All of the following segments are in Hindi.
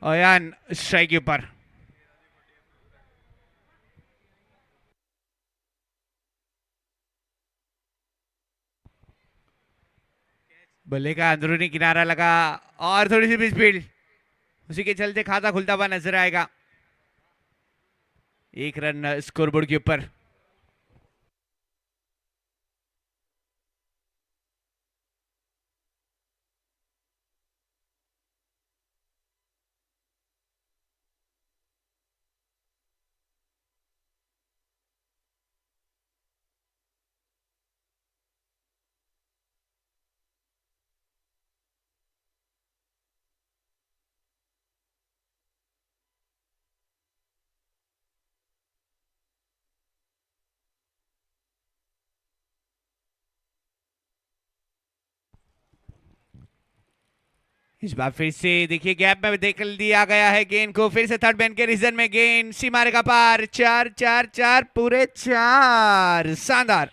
अयान स्ट्राइक के ऊपर। बल्ले का अंदरूनी किनारा लगा और थोड़ी सी भी स्पीड, उसी के चलते खाता खुलता हुआ नजर आएगा। 1 रन स्कोरबोर्ड के ऊपर। इस बार फिर से देखिए गैप में देख दिया गया है गेंद को, फिर से थर्ड मैन के रीजन में गेंद सीमा रेखा पार। 4 4 4 पूरे 4, शानदार।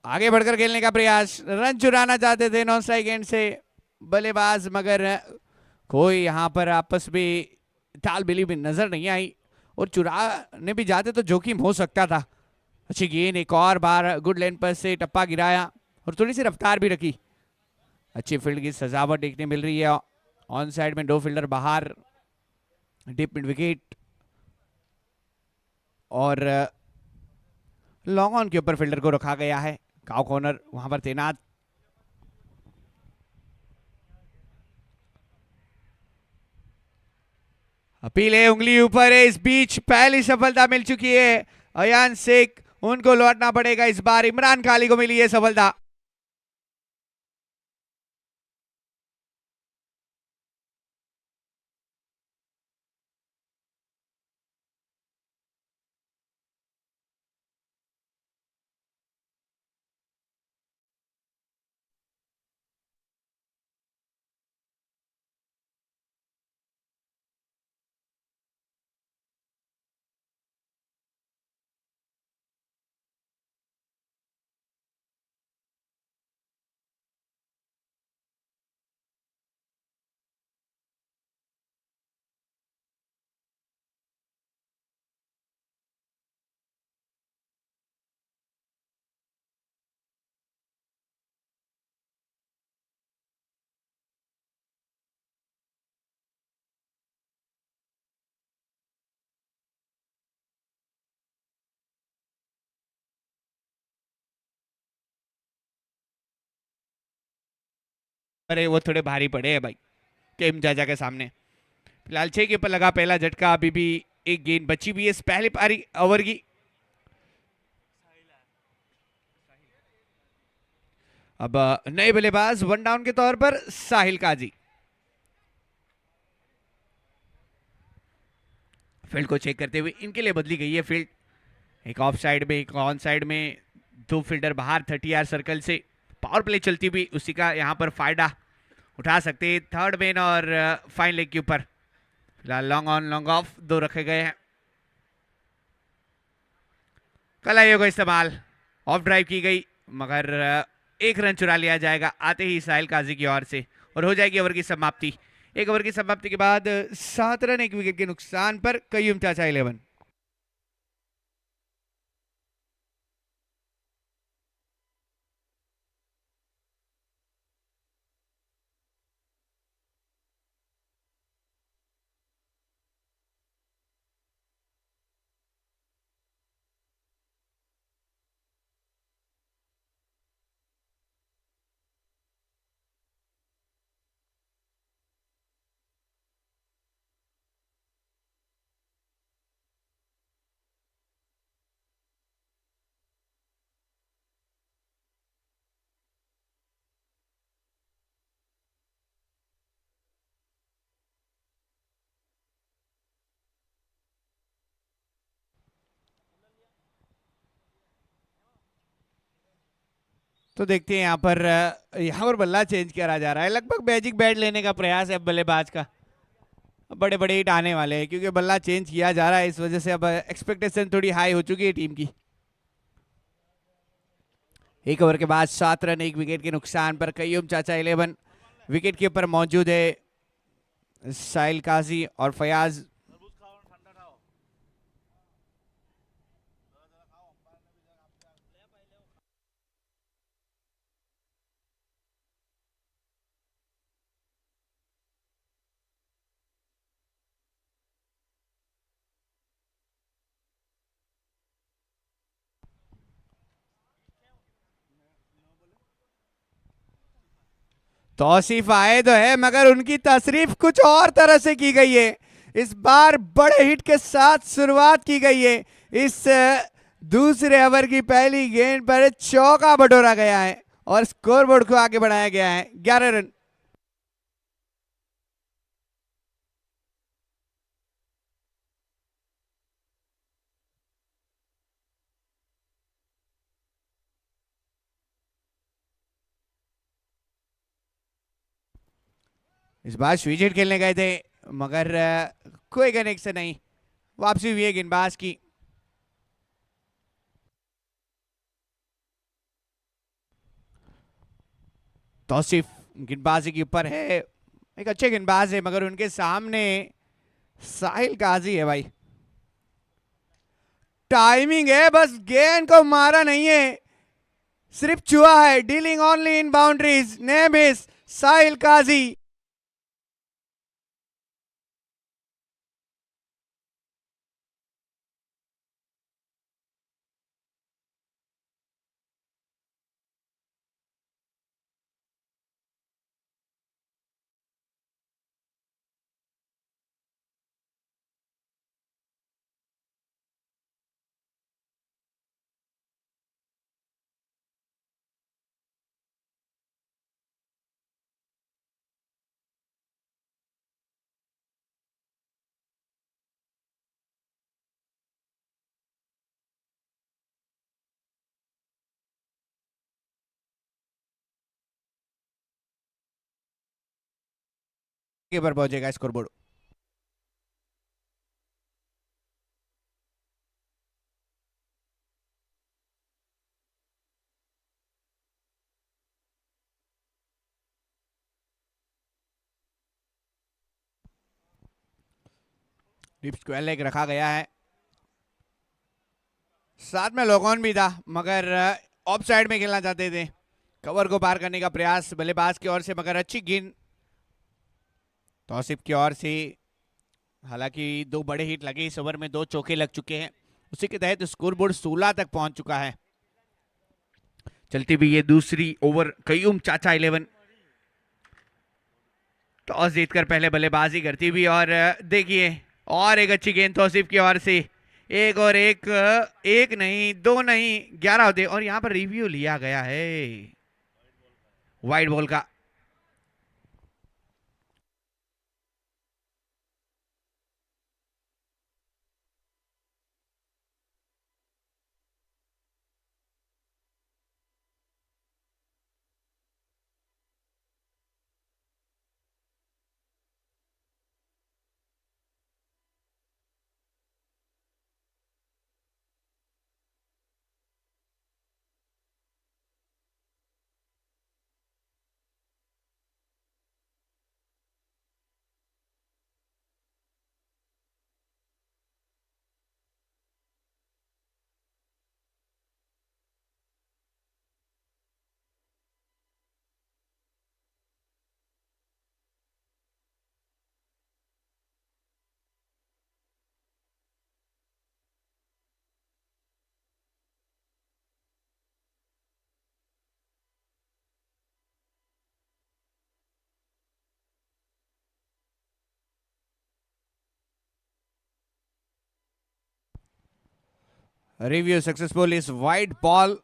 आगे बढ़कर खेलने का प्रयास, रन चुराना चाहते थे नॉन स्ट्राइक एंड से बल्लेबाज, मगर कोई यहां पर आपस में तालमेल भी नजर नहीं आई, और चुराने भी जाते तो जोखिम हो सकता था। अच्छी गेंद, एक और बार गुड लेन पर से टप्पा गिराया और थोड़ी सी रफ्तार भी रखी। अच्छी फील्ड की सजावट देखने मिल रही है। ऑन साइड में 2 फील्डर बाहर, डीप मिड विकेट, और लॉन्ग ऑन के ऊपर फील्डर को रखा गया है। काउ कॉर्नर वहां पर तैनात। अपील है, उंगली ऊपर है। इस बीच पहली सफलता मिल चुकी है अयान शेख, उनको लौटना पड़ेगा इस बार। इमरान खाली को मिली है सफलता। अरे वो थोड़े भारी पड़े हैं भाई केम जाजा के सामने। फिलहाल 6 के ऊपर लगा पहला झटका। अभी भी एक गेंद बची हुई है इस पहली पारी ओवर की। अब नए बल्लेबाज 1 डाउन के तौर पर साहिल काजी। फील्ड को चेक करते हुए इनके लिए बदली गई है फील्ड। एक ऑफ साइड में, एक ऑन साइड में, 2 फील्डर बाहर 30 यार्ड सर्कल से। पावर प्ले चलती हुई उसी का यहाँ पर फायदा उठा सकते हैं थर्ड मैन और फाइन लेग के ऊपर। फिलहाल लॉन्ग ऑन लॉन्ग ऑफ 2 रखे गए हैं। कलाइयों का इस्तेमाल, ऑफ ड्राइव की गई, मगर 1 रन चुरा लिया जाएगा आते ही साहिल काजी की ओर से। और हो जाएगी ओवर की समाप्ति। एक ओवर की समाप्ति के बाद 7 रन 1 विकेट के नुकसान पर कयूम चाचा 11। तो देखते हैं यहाँ पर बल्ला चेंज करा जा रहा है, लगभग मैजिक बैट लेने का प्रयास है अब बल्लेबाज का। बड़े बड़े हिट आने वाले हैं क्योंकि बल्ला चेंज किया जा रहा है, इस वजह से अब एक्सपेक्टेशन थोड़ी हाई हो चुकी है टीम की। एक ओवर के बाद 7 रन 1 विकेट के नुकसान पर कयूम चाचा 11। विकेट के ऊपर मौजूद है साहिल काजी और फयाज। तौसीफ आए तो है मगर उनकी तशरीफ कुछ और तरह से की गई है। इस बार बड़े हिट के साथ शुरुआत की गई है। इस दूसरे ओवर की पहली गेंद पर चौका बटोरा गया है और स्कोरबोर्ड को आगे बढ़ाया गया है 11 रन। इस बार स्विच हिट खेलने गए थे मगर कोई कनेक्शन नहीं, वापसी हुई है गेंदबाज की। तौसीफ गेंदबाजी के ऊपर है, एक अच्छे गेंदबाज है मगर उनके सामने साहिल काजी है भाई। टाइमिंग है, बस गेंद को मारा नहीं है, सिर्फ छुआ है। Dealing only in boundaries, name is Sahil Kazi. के पर पहुंचेगा स्कोरबोर्ड। डीप स्क्वायर लेग रखा गया है, साथ में लॉक भी था मगर ऑफ साइड में खेलना चाहते थे। कवर को पार करने का प्रयास बल्लेबाज की ओर से मगर अच्छी गेंद तौसीफ की ओर से। हालांकि 2 बड़े हिट लगे इस ओवर में, 2 चौके लग चुके हैं, उसी के तहत स्कोरबोर्ड 16 तक पहुंच चुका है। चलती भी ये दूसरी ओवर कयूम चाचा 11 टॉस जीतकर पहले बल्लेबाजी करती भी और देखिए और एक अच्छी गेंद तौसीफ की ओर से। एक और एक नहीं 2 नहीं 11 होते और यहां पर रिव्यू लिया गया है वाइड बॉल का। रिव्यू सक्सेसफुल इस wide ball,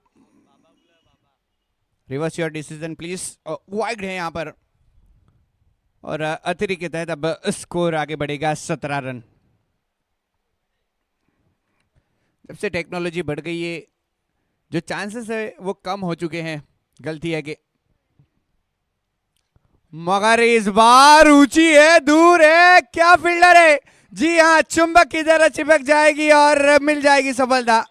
reverse your decision please. Wide है यहाँ पर और अतिरिक्त के तहत अब स्कोर आगे बढ़ेगा 17 रन। जब से टेक्नोलॉजी बढ़ गई है जो चांसेस है वो कम हो चुके हैं। गलती है कि मगर इस बार ऊंची है, दूर है, क्या फील्डर है। जी हाँ, चुंबक की तरह चिपक जाएगी और मिल जाएगी सफलता।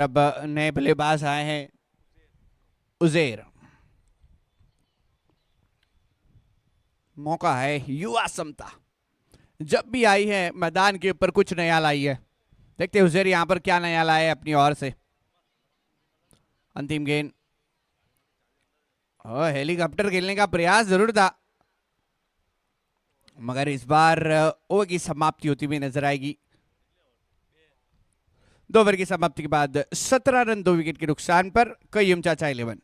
अब नए बल्लेबाज आए हैं, उजेर। मौका है, युवा समता जब भी आई है मैदान के ऊपर कुछ नया लाई है। देखते हैं उजेर यहां पर क्या नया लाए है अपनी ओर से। अंतिम गेंद, हेलीकॉप्टर खेलने का प्रयास जरूर था मगर इस बार ओवर की समाप्ति होती हुई नजर आएगी। 2 ओवर की समाप्ति के बाद 17 रन 2 विकेट के नुकसान पर कय्यूम चाचा 11।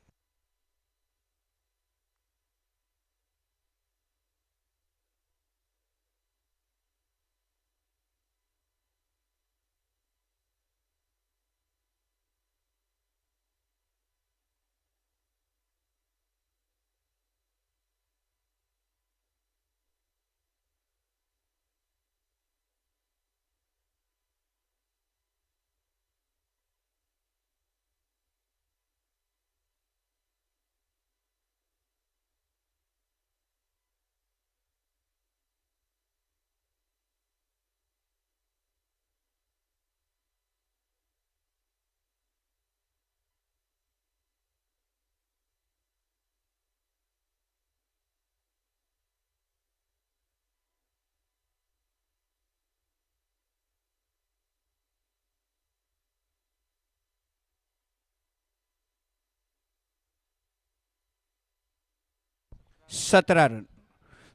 सत्रह रन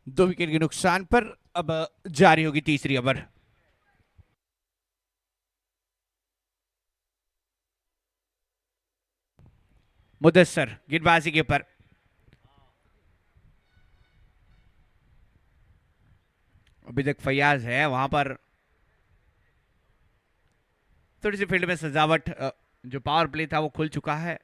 2 विकेट के नुकसान पर अब जारी होगी तीसरी ओवर। मुदस्सर गेंदबाजी के ऊपर, अभी तक फैयाज है वहां पर। थोड़ी सी फील्ड में सजावट, जो पावर प्ले था वो खुल चुका है।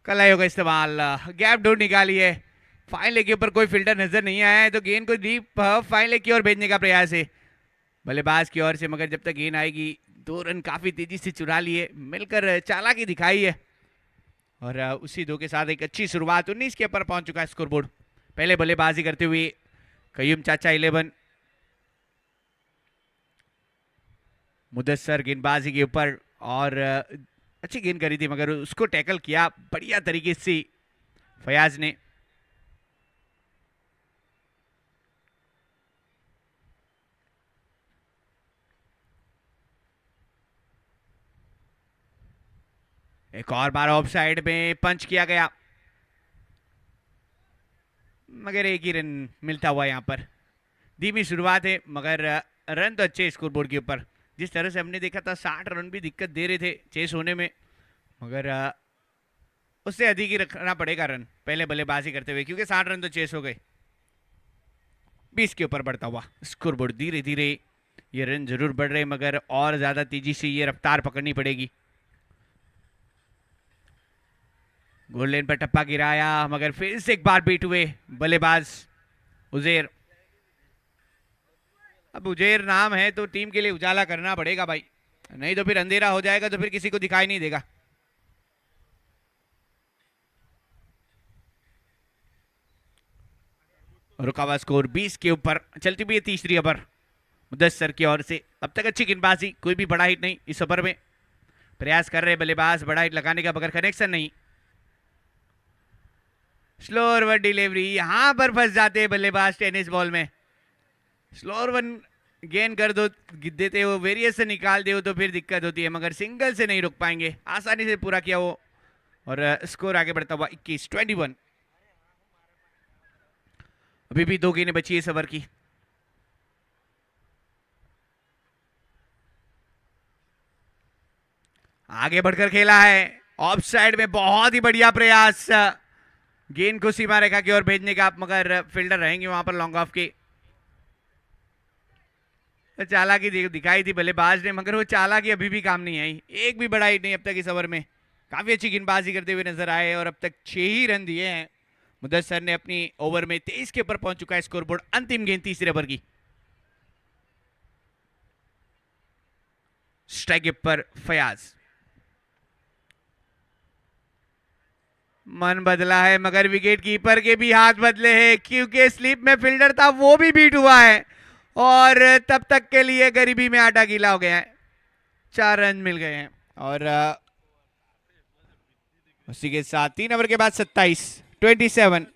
कलाइयों का इस्तेमाल, गैप ढूंढ निकाली है। फाइन लेग के ऊपर कोई फिल्टर नजर नहीं आया है तो गेंद को डीप फाइन लेग की ओर भेजने का प्रयास है बल्लेबाज की ओर से। मगर जब तक गेंद आएगी 2 रन काफी तेजी से चुरा लिए, मिलकर चालाकी दिखाई है और उसी 2 के साथ एक अच्छी शुरुआत। 19 के ऊपर पहुंच चुका है स्कोरबोर्ड। पहले बल्लेबाजी करते हुए कय्यूम चाचा 11। मुदस्सर गेंदबाजी के ऊपर और अच्छी गेंद करी थी मगर उसको टैकल किया बढ़िया तरीके से फयाज ने। एक और बार ऑफ साइड में पंच किया गया मगर एक ही रन मिलता हुआ यहां पर। धीमी शुरुआत है मगर रन तो अच्छे स्कोर बोर्ड के ऊपर। जिस तरह से हमने देखा था 60 रन भी दिक्कत दे रहे थे चेस होने में, मगर उससे अधिक ही रखना पड़ेगा रन पहले बल्लेबाजी करते हुए, क्योंकि 60 रन तो चेस हो गए। 20 के ऊपर बढ़ता हुआ स्कोरबोर्ड, धीरे धीरे ये रन जरूर बढ़ रहे मगर और ज्यादा तेजी से ये रफ्तार पकड़नी पड़ेगी। गोल लाइन पर टप्पा गिराया मगर फिर से एक बार बीट हुए बल्लेबाज उजेर। अब उजेर नाम है तो टीम के लिए उजाला करना पड़ेगा भाई, नहीं तो फिर अंधेरा हो जाएगा तो फिर किसी को दिखाई नहीं देगा। रुका हुआ स्कोर 20 के ऊपर, चलती हुई है तीसरी ओवर मुदस्सर की ओर से। अब तक अच्छी गेंदबाजी, कोई भी बड़ा हिट नहीं इस ओवर में। प्रयास कर रहे बल्लेबाज बड़ा हिट लगाने का मगर कनेक्शन नहीं। स्लोअर वन डिलीवरी, यहां पर फंस जाते हैं बल्लेबाज टेनिस बॉल में। स्लोअर वन गेन कर दो, देते हो वेरिएशन निकाल दे तो फिर दिक्कत होती है, मगर सिंगल से नहीं रोक पाएंगे। आसानी से पूरा किया वो और स्कोर आगे बढ़ता हुआ 21-21। अभी भी 2 गेंदें बची है इस ओवर की। आगे बढ़कर खेला है ऑफ साइड में, बहुत ही बढ़िया प्रयास गेंद को सीमा रेखा की ओर भेजने का, मगर फील्डर रहेंगे वहां पर लॉन्ग ऑफ के। चालाकी दिखाई थी बल्लेबाज ने मगर वो चालाकी अभी भी काम नहीं आई। एक भी बड़ा हिट नहीं अब तक इस ओवर में। काफी अच्छी गेंदबाजी करते हुए नजर आए और अब तक 6 ही रन दिए हैं। मुदस्सर ने अपनी ओवर में 23 के ऊपर पहुंच चुका है स्कोरबोर्ड। अंतिम गेंद तीसरे ओवर की। स्ट्राइक पर फयाज, मन बदला है मगर विकेट कीपर के भी हाथ बदले हैं, क्योंकि स्लिप में फील्डर था वो भी बीट हुआ है और तब तक के लिए गरीबी में आटा गीला हो गया है। 4 रन मिल गए हैं और उसी के साथ 3 ओवर के बाद 27-27।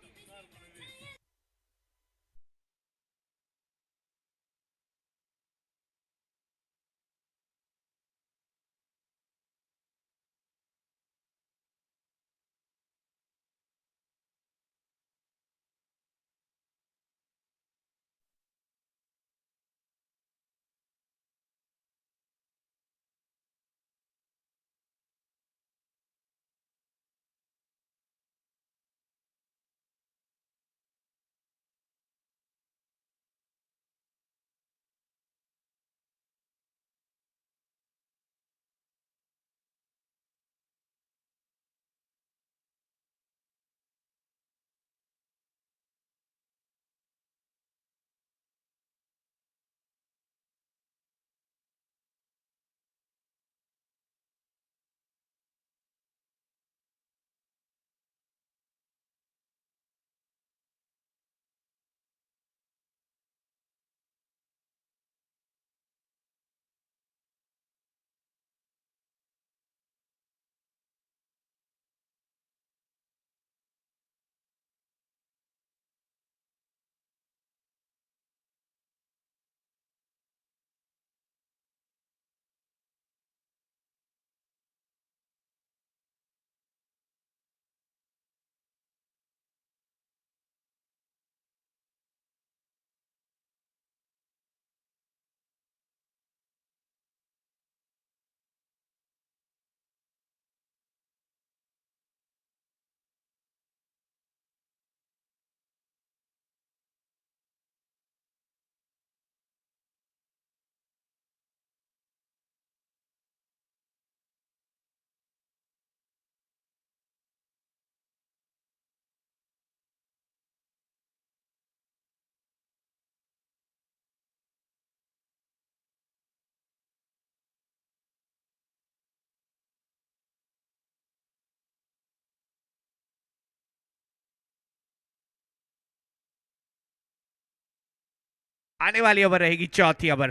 आने वाली ओवर रहेगी चौथी ओवर।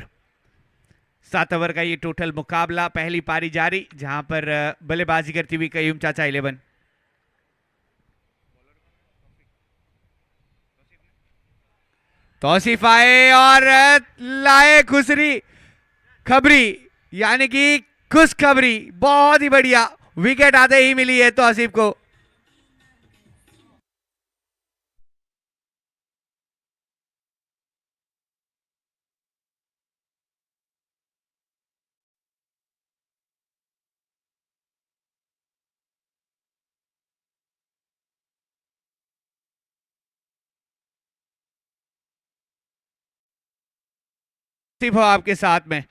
7 ओवर का ये टोटल मुकाबला। पहली पारी जारी जहां पर बल्लेबाजी करती हुई कयूम चाचा 11। तौसीफ आए और लाए खुसरी खबरी, यानी कि खुशखबरी। बहुत ही बढ़िया विकेट आते ही मिली है तौसीफ को। सिर्फ हो आपके साथ में,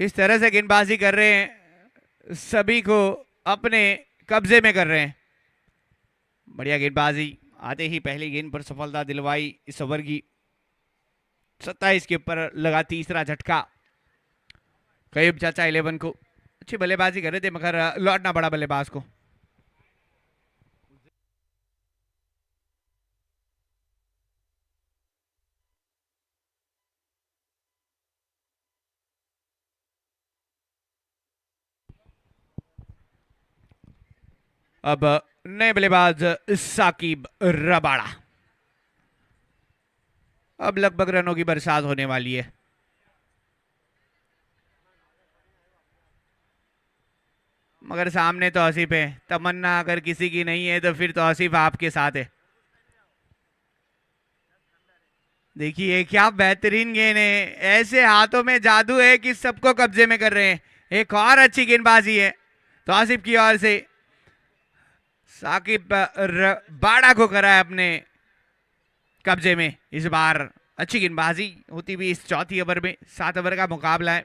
इस तरह से गेंदबाजी कर रहे हैं, सभी को अपने कब्जे में कर रहे हैं। बढ़िया गेंदबाजी, आते ही पहली गेंद पर सफलता दिलवाई इस ओवर की। 27 के ऊपर लगा तीसरा झटका। कयूब चाचा 11 को अच्छी बल्लेबाजी कर रहे थे मगर लौटना पड़ा बल्लेबाज को। अब नए बल्लेबाज साकिब रबाड़ा। अब लगभग रनों की बरसात होने वाली है। मगर सामने तौसीफ है, तमन्ना अगर किसी की नहीं है तो फिर तौसीफ आपके साथ है। देखिए क्या बेहतरीन गेंद है, ऐसे हाथों में जादू है कि सबको कब्जे में कर रहे हैं। एक और अच्छी गेंदबाजी है तौसीफ की ओर से, साकिब बाड़ा को करा है अपने कब्जे में। इस बार अच्छी गेंदबाजी होती हुई इस चौथी ओवर में, 7 ओवर का मुकाबला है।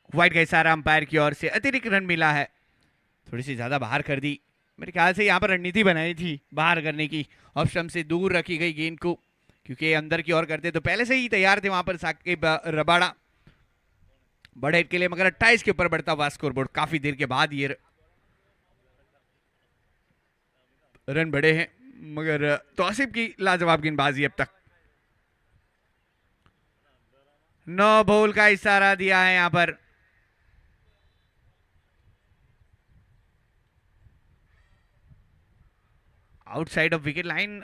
व्हाइट का इशारा अंपायर की ओर से, अतिरिक्त रन मिला है। थोड़ी सी ज्यादा बाहर कर दी, मेरे ख्याल से यहाँ पर रणनीति बनाई थी बाहर करने की, ऑफ स्टंप से दूर रखी गई गेंद को, क्योंकि अंदर की ओर करते तो पहले से ही तैयार थे वहां पर साकिब रबाड़ा बड़े हिट के लिए। मगर 28 के ऊपर बढ़ता हुआ स्कोरबोर्ड, काफी देर के बाद ये रन बढ़े हैं, मगर तौसीफ की लाजवाब गेंदबाजी अब तक। 9 बॉल का इशारा दिया है यहां पर। आउटसाइड ऑफ विकेट लाइन,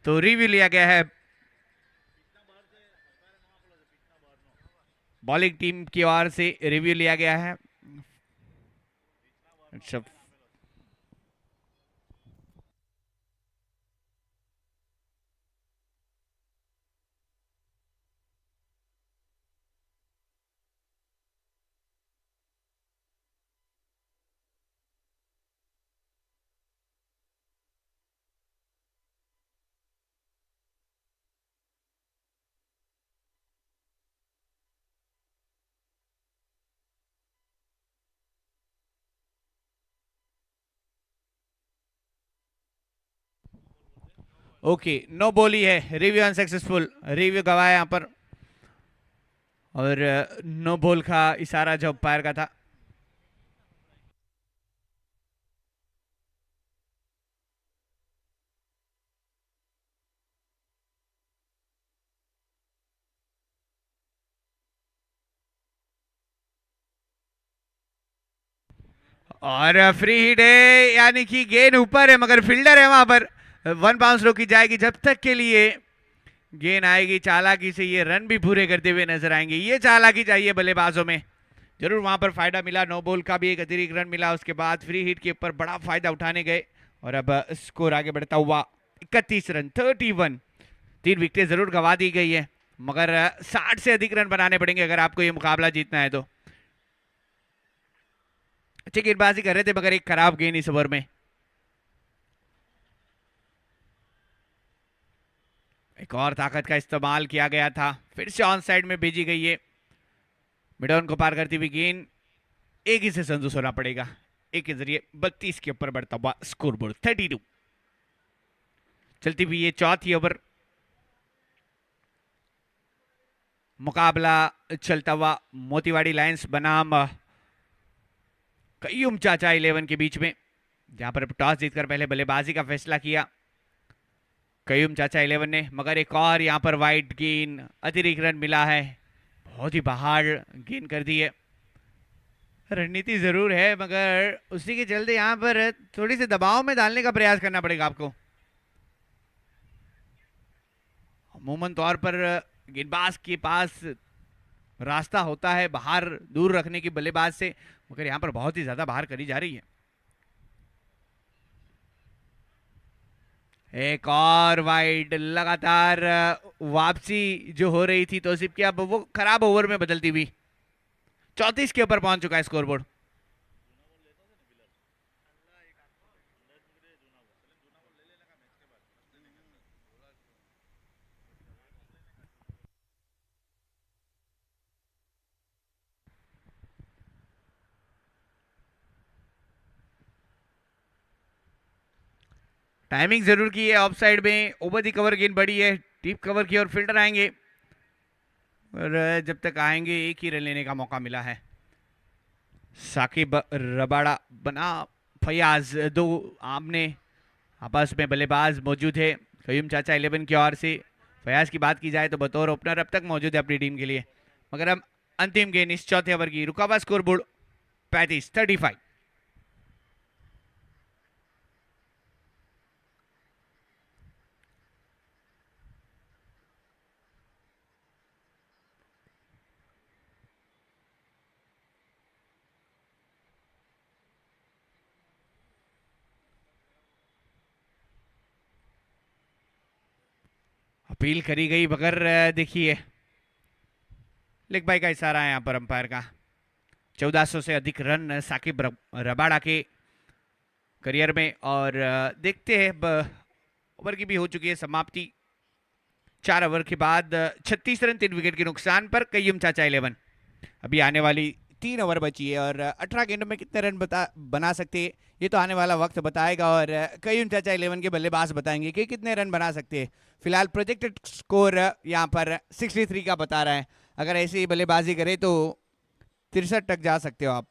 तो रिव्यू लिया गया है बॉलिंग टीम की ओर से, रिव्यू लिया गया है। अच्छा, ओके, नो बॉल ही है, रिव्यू अनसक्सेसफुल, रिव्यू गवाया यहां पर, और नो बॉल का इशारा जो अंपायर का था। और फ्री हिट है, यानी कि गेंद ऊपर है मगर फील्डर है वहां पर। 1 बाउंस रोकी जाएगी जब तक के लिए गेंद आएगी। चालाकी से ये रन भी पूरे करते हुए नजर आएंगे, ये चालाकी चाहिए बल्लेबाजों में। जरूर वहां पर फायदा मिला, नो बॉल का भी एक अतिरिक्त रन मिला, उसके बाद फ्री हिट के ऊपर बड़ा फायदा उठाने गए, और अब स्कोर आगे बढ़ता हुआ 31 रन 31। 3 विकेटें जरूर गंवा दी गई है, मगर 60 से अधिक रन बनाने पड़ेंगे अगर आपको ये मुकाबला जीतना है तो। अच्छी गेंदबाजी कर रहे थे मगर एक खराब गेंद इस ओवर में। एक और ताकत का इस्तेमाल किया गया था, फिर से ऑन साइड में भेजी गई है। मिडॉन को पार करती हुई गेंद, एक ही से संतुष्ट होना पड़ेगा, एक के जरिए 32 के ऊपर बढ़ता हुआ स्कोरबोर्ड 32। चलती हुई ये चौथी ओवर, मुकाबला चलता हुआ मोतीवाड़ी लायंस बनाम कयूम चाचा 11 के बीच में, जहां पर टॉस जीतकर पहले बल्लेबाजी का फैसला किया कयूम चाचा 11 ने, मगर एक और यहां पर वाइड गेंद, अतिरिक्त रन मिला है, बहुत ही बाहर गेंद कर दी है। रणनीति जरूर है मगर उसी के चलते यहां पर थोड़ी सी दबाव में डालने का प्रयास करना पड़ेगा आपको। अमूमन तौर पर गेंदबाज के पास रास्ता होता है बाहर दूर रखने की बल्लेबाज से, मगर यहां पर बहुत ही ज्यादा बाहर करी जा रही है। एक और वाइड, लगातार वापसी जो हो रही थी तौसीफ की, अब वो खराब ओवर में बदलती हुई 34 के ऊपर पहुंच चुका है स्कोरबोर्ड। टाइमिंग जरूर की है ऑफ साइड में, ओवर दी कवर गेंद बड़ी है, डीप कवर की और फील्डर आएंगे, और जब तक आएंगे एक ही रन लेने का मौका मिला है। साकिब रबाड़ा बना फयाज, दो आमने आपस में बल्लेबाज मौजूद है कयूम चाचा 11 की ओर से। फयाज की बात की जाए तो बतौर ओपनर अब तक मौजूद है अपनी टीम के लिए, मगर अब अंतिम गेंद इस चौथे ओवर की, रुका हुआ स्कोर बोर्ड 35-35। अपील करी गई मगर देखिए लेग बाई का इशारा है यहाँ पर अंपायर का। 1400 से अधिक रन साकिब रबाड़ा के करियर में, और देखते हैं ओवर की भी हो चुकी है समाप्ति। 4 ओवर के बाद 36 रन 3 विकेट के नुकसान पर कयूम चाचा 11। अभी आने वाली 3 ओवर बची है और 18 गेंदों में कितने रन बना सकते हैं ये तो आने वाला वक्त बताएगा, और कयूम चाचा 11 के बल्लेबाज बताएंगे कि कितने रन बना सकते हैं। फिलहाल प्रोजेक्टेड स्कोर यहाँ पर 63 का बता रहा है, अगर ऐसे ही बल्लेबाजी करे तो 63 तक जा सकते हो आप।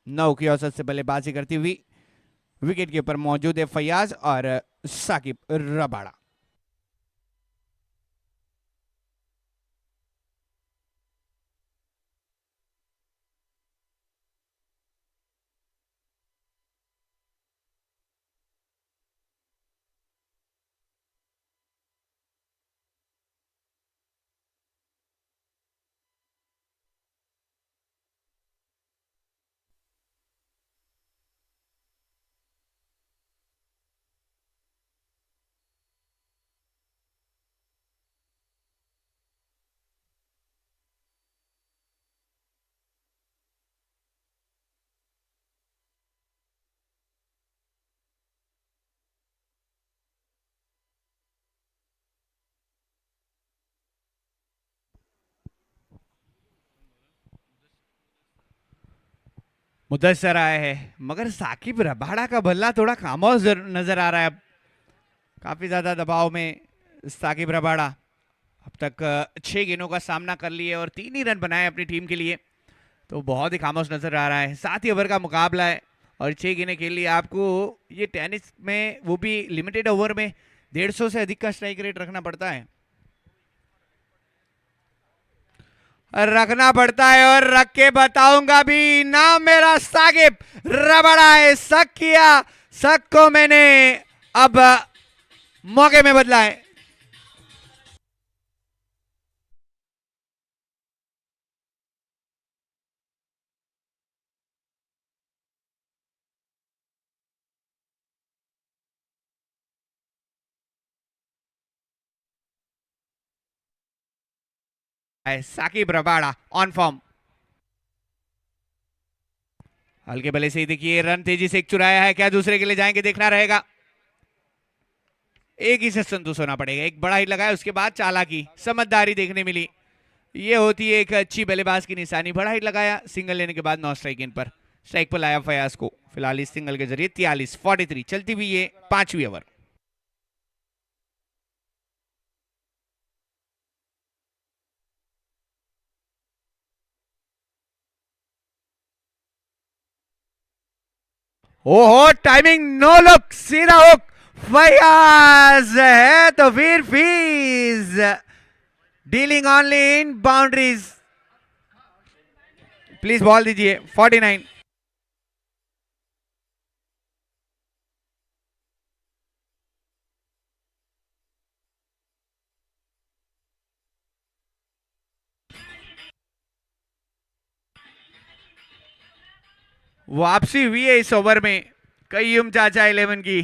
9 की औसत से बल्लेबाजी करती हुई विकेट के ऊपर मौजूद है फयाज और साकिब रबाड़ा। मुदस्सर आया है, मगर साकिब रबाड़ा का बल्ला थोड़ा खामोश नजर आ रहा है। अब काफी ज्यादा दबाव में साकिब रबाड़ा, अब तक 6 गेंदों का सामना कर लिए और 3 ही रन बनाए अपनी टीम के लिए, तो बहुत ही खामोश नजर आ रहा है। 7 ही ओवर का मुकाबला है और 6 गेंदें खेल लिए। आपको ये टेनिस में वो भी लिमिटेड ओवर में 150 से अधिक का स्ट्राइक रेट रखना पड़ता है, रखना पड़ता है, और रख के बताऊंगा भी। नाम मेरा साकिब रबाड़ा है, शक किया, शक को मैंने अब मौके में बदला है। साकिब रबाड़ा ऑन फॉर्म, हल्के भले से ही देखिए रन तेजी से एक चुराया है, क्या दूसरे के लिए जाएंगे देखना रहेगा। एक ही से संतुष्ट होना पड़ेगा, एक बड़ा हिट लगाया उसके बाद चालाकी समझदारी देखने मिली, ये होती है एक अच्छी बल्लेबाज की निशानी। बड़ा हिट लगाया, सिंगल लेने के बाद 9 स्ट्राइक इन पर, स्ट्राइक पर लाया फयाज को। फिलहाल इस सिंगल के जरिए 43-43 चलती हुई ये 5वीं ओवर। ओहो टाइमिंग नो लुक, सीधा हुक, फयाज है तो फिर fees, dealing only in boundaries. Please ball दीजिए। 49। वापसी हुई है इस ओवर में कयूम चाचा 11 की।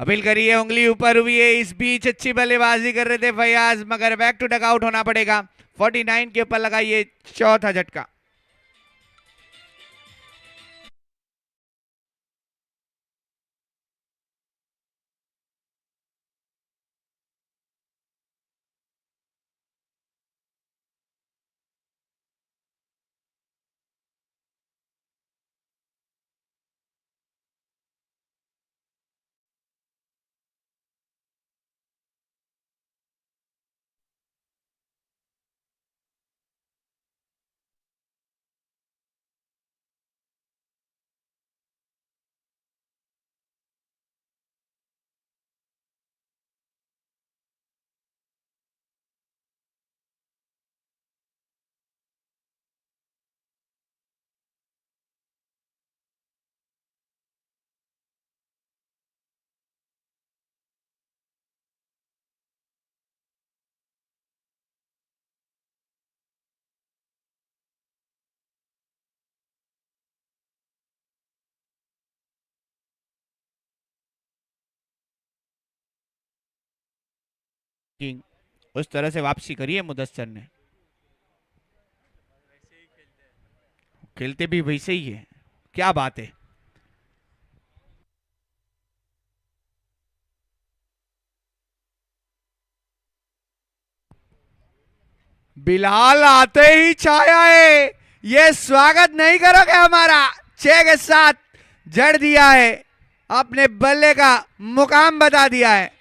अपील करी है, उंगली ऊपर हुई है। इस बीच अच्छी बल्लेबाजी कर रहे थे फयाज, मगर बैक टू डकआउट होना पड़ेगा। 49 के ऊपर लगा ये चौथा झटका। उस तरह से वापसी करी है मुदस्सर ने, खेलते भी वैसे ही है, क्या बात है। बिलाल आते ही छाया है, ये स्वागत नहीं करोगे हमारा? 6 के साथ जड़ दिया है, अपने बल्ले का मुकाम बता दिया है।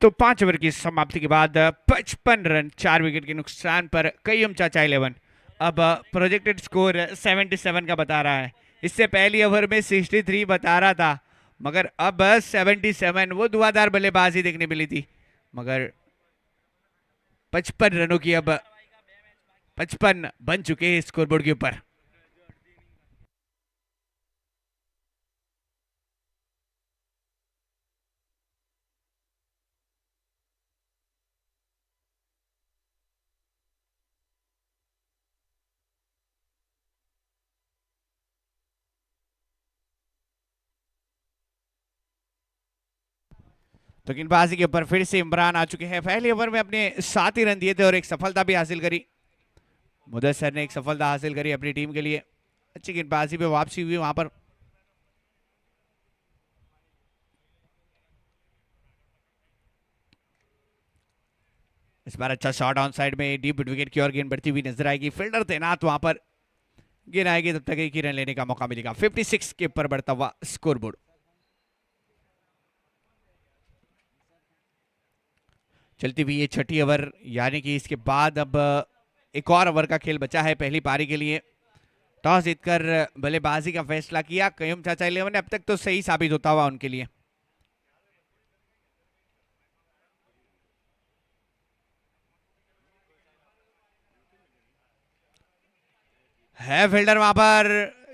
तो 5 ओवर की समाप्ति के बाद 55 रन 4 विकेट के नुकसान पर कय्यूम चाचा 11। अब प्रोजेक्टेड स्कोर 77 का बता रहा है। इससे पहली ओवर में 63 बता रहा था, मगर अब 77, वो धुआंधार बल्लेबाजी देखने मिली थी, मगर 55 रनों की अब 55 बन चुके हैं स्कोरबोर्ड के ऊपर। तो गेंदबाजी के ऊपर फिर से इमरान आ चुके हैं। पहले ओवर में अपने 7 ही रन दिए थे और एक सफलता भी हासिल करी। मुदस्सर ने एक सफलता हासिल करी अपनी टीम के लिए। अच्छी गेंदबाजी पे वापसी हुई वहां पर। इस बार अच्छा शॉट ऑन साइड में डीप विकेट की ओर गेंद बढ़ती हुई नजर आएगी। फील्डर तैनात वहां पर, गेंद आएगी तब तक एक ही रन लेने का मौका मिलेगा। 56 के ऊपर बढ़ता हुआ स्कोरबोर्ड। चलती हुई ये छठी ओवर, यानी कि इसके बाद अब एक और ओवर का खेल बचा है पहली पारी के लिए। टॉस जीतकर बल्लेबाजी का फैसला किया कय्यूम चाचा 11 ने। अब तक तो सही साबित होता हुआ उनके लिए। है फील्डर वहां पर,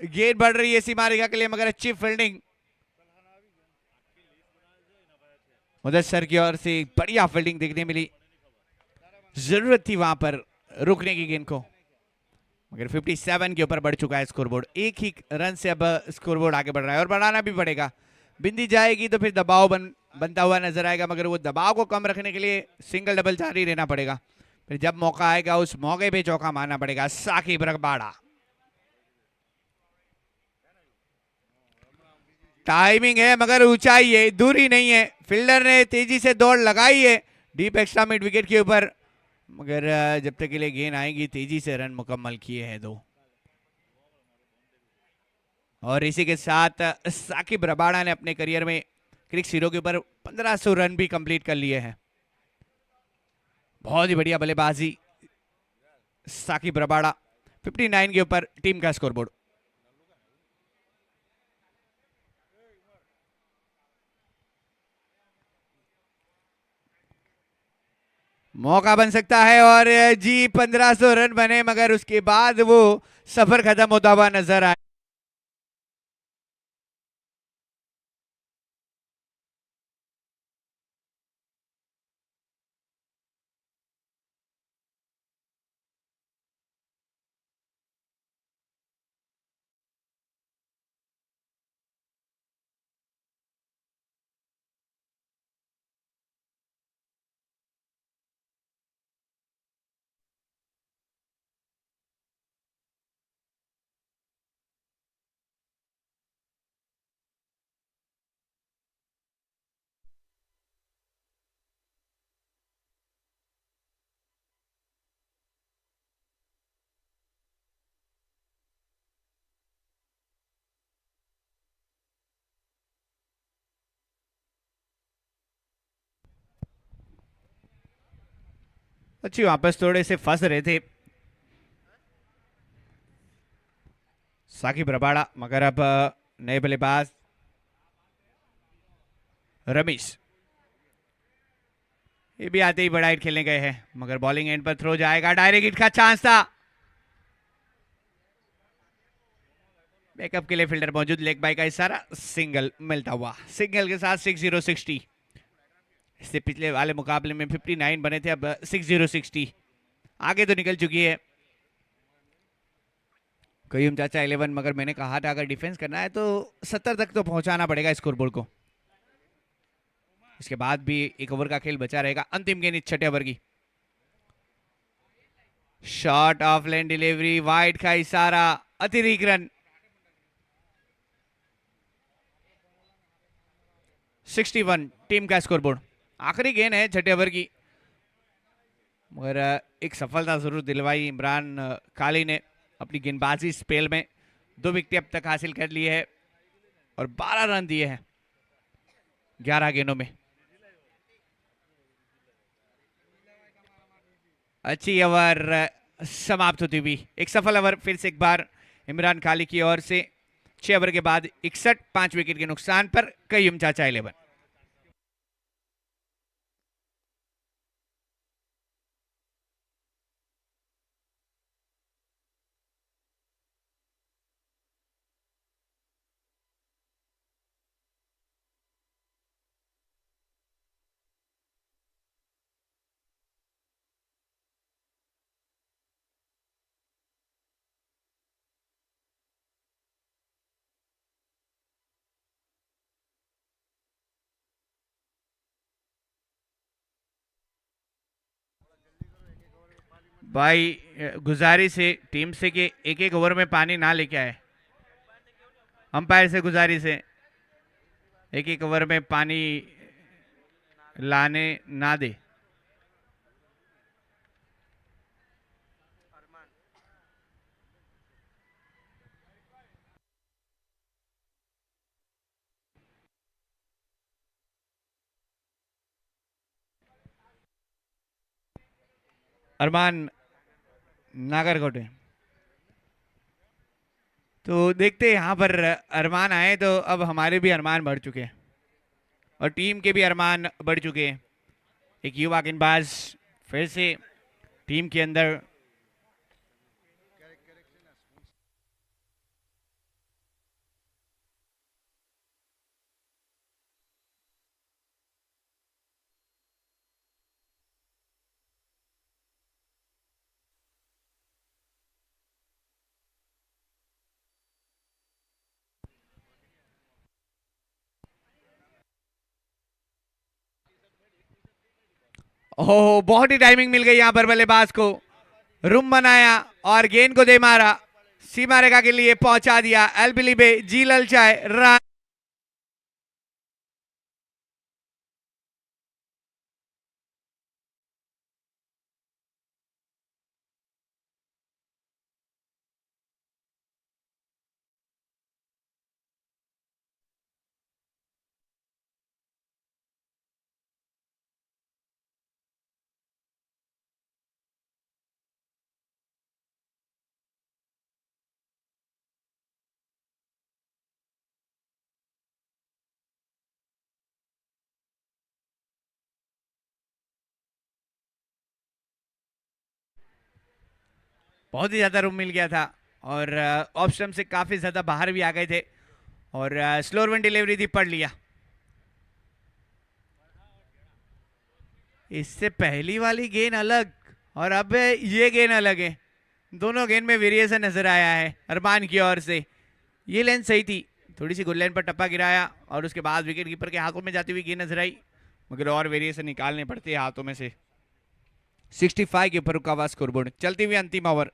गेंद बढ़ रही है सीमा रेखा के लिए, मगर अच्छी फील्डिंग मुदस्सर की ओर से। बढ़िया फील्डिंग देखने मिली, जरूरत थी वहां पर रुकने की गेंद को, मगर 57 के ऊपर बढ़ चुका है स्कोरबोर्ड। एक ही रन से अब स्कोरबोर्ड आगे बढ़ रहा है और बढ़ाना भी पड़ेगा। बिंदी जाएगी तो फिर दबाव बनता हुआ नजर आएगा, मगर वो दबाव को कम रखने के लिए सिंगल डबल जारी रहना पड़ेगा। फिर जब मौका आएगा उस मौके पे चौका मारना पड़ेगा। साकिब रबाड़ा, टाइमिंग है मगर ऊंचाई है, दूरी नहीं है। फील्डर ने तेजी से दौड़ लगाई है डीप एक्स्ट्रा मिड विकेट के ऊपर, मगर जब तक के लिए गेंद आएगी तेजी से रन मुकम्मल किए हैं दो। और इसी के साथ साकिब रबाड़ा ने अपने करियर में क्रिक सीरो के ऊपर 1500 रन भी कंप्लीट कर लिए हैं। बहुत ही बढ़िया बल्लेबाजी साकिब रबाड़ा। 59 के ऊपर टीम का स्कोरबोर्ड। मौका बन सकता है और जी 1500 रन बने, मगर उसके बाद वो सफर खत्म होता हुआ नजर आए। अच्छी वापस थोड़े से फंस रहे थे साकिब रबाड़ा, मगर अब नए बल्लेबाज रमेश ये भी आते ही बड़ा हिट खेलने गए हैं, मगर बॉलिंग एंड पर थ्रो जाएगा। डायरेक्ट हिट का चांस था, बैकअप के लिए फील्डर मौजूद। लेग बाई का इशारा, सिंगल मिलता हुआ। सिंगल के साथ 6060। इससे पिछले वाले मुकाबले में 59 बने थे, अब 6060 आगे तो निकल चुकी है कयूम चाचा 11। मगर मैंने कहा था अगर डिफेंस करना है तो 70 तक तो पहुंचाना पड़ेगा स्कोरबोर्ड को। इसके बाद भी एक ओवर का खेल बचा रहेगा। अंतिम गेंद छठे ओवर की। Shot of lane delivery, wide का इशारा, अतिरिक्त रन। 61 टीम का स्कोरबोर्ड। आखिरी गेंद है छठे ओवर की, मगर एक सफलता जरूर दिलवाई इमरान काली ने अपनी गेंदबाजी स्पेल में। 2 विकेट अब तक हासिल कर लिए है और 12 रन दिए हैं 11 गेंदों में। अच्छी ओवर समाप्त होती हुई। एक सफल ओवर फिर से एक बार इमरान खाली की ओर से। 6 ओवर के बाद 61, 5 विकेट के नुकसान पर कयूम चाचा 11। भाई गुजारिश है टीम से कि एक एक ओवर में पानी ना लेके आए। अंपायर से गुजारिश है एक एक ओवर में पानी लाने ना दे। अरमान नागरकोटे। तो देखते हैं यहाँ पर अरमान आए तो अब हमारे भी अरमान बढ़ चुके हैं और टीम के भी अरमान बढ़ चुके हैं। एक युवा गेंदबाज फिर से टीम के अंदर। ओह, बहुत ही टाइमिंग मिल गई यहां पर बल्लेबाज को। रूम बनाया और गेंद को दे मारा, सीमा रेखा के लिए पहुंचा दिया। एलबिलीबे जी ललचाए रन। बहुत ही ज्यादा रूम मिल गया था और ऑफ स्टंप से काफी ज्यादा बाहर भी आ गए थे और स्लोअर वन डिलीवरी थी, पढ़ लिया। इससे पहली वाली गेंद अलग और अब ये गेंद अलग है। दोनों गेंद में वेरिएशन नजर आया है अरमान की ओर से। ये लेंथ सही थी, थोड़ी सी गुड लाइन पर टप्पा गिराया और उसके बाद विकेट कीपर के हाथों में जाती हुई गेंद नजर आई, मगर और वेरिएशन निकालने पड़ते हैं हाथों में से। 65 के ऊपर रुका हुआ स्कोरबोर्ड। चलती हुई अंतिम ओवर।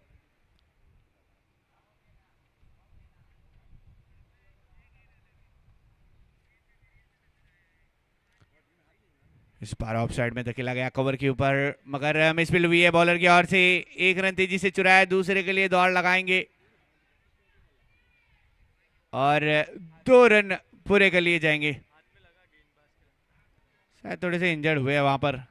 इस बार ऑफ साइड में धकेला गया कवर के ऊपर, मगर मिसफील्ड हुई है बॉलर की ओर से। एक रन तेजी से चुराया, दूसरे के लिए दौड़ लगाएंगे और 2 रन पूरे कर लिए जाएंगे। शायद थोड़े से इंजर्ड हुए वहां पर।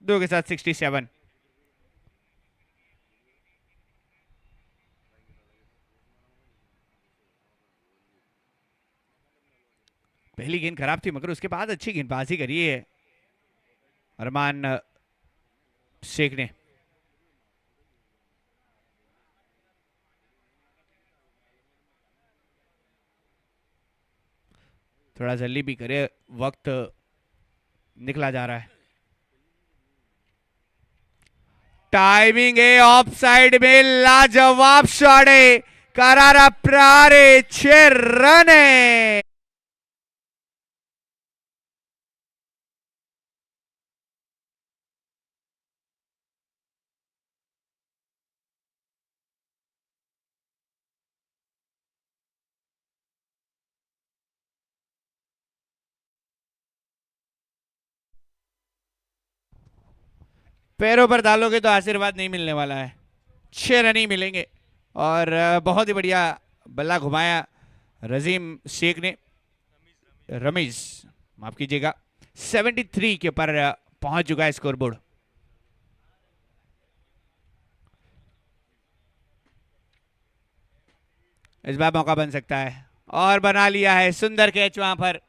दो के साथ 67। पहली गेंद खराब थी मगर उसके बाद अच्छी गेंदबाजी करी है अरमान शेख ने। थोड़ा जल्दी भी करे, वक्त निकला जा रहा है। टाइमिंग है ऑफ साइड में, लाजवाब शॉट है, करारा प्रारे 6 रन है। पैरों पर डालोगे तो आशीर्वाद नहीं मिलने वाला है, 6 रन ही मिलेंगे। और बहुत ही बढ़िया बल्ला घुमाया रजीम शेख ने। रमीज, माफ कीजिएगा। 73 के ऊपर पहुंच चुका है स्कोरबोर्ड। इस बार मौका बन सकता है और बना लिया है। सुंदर कैच वहां पर।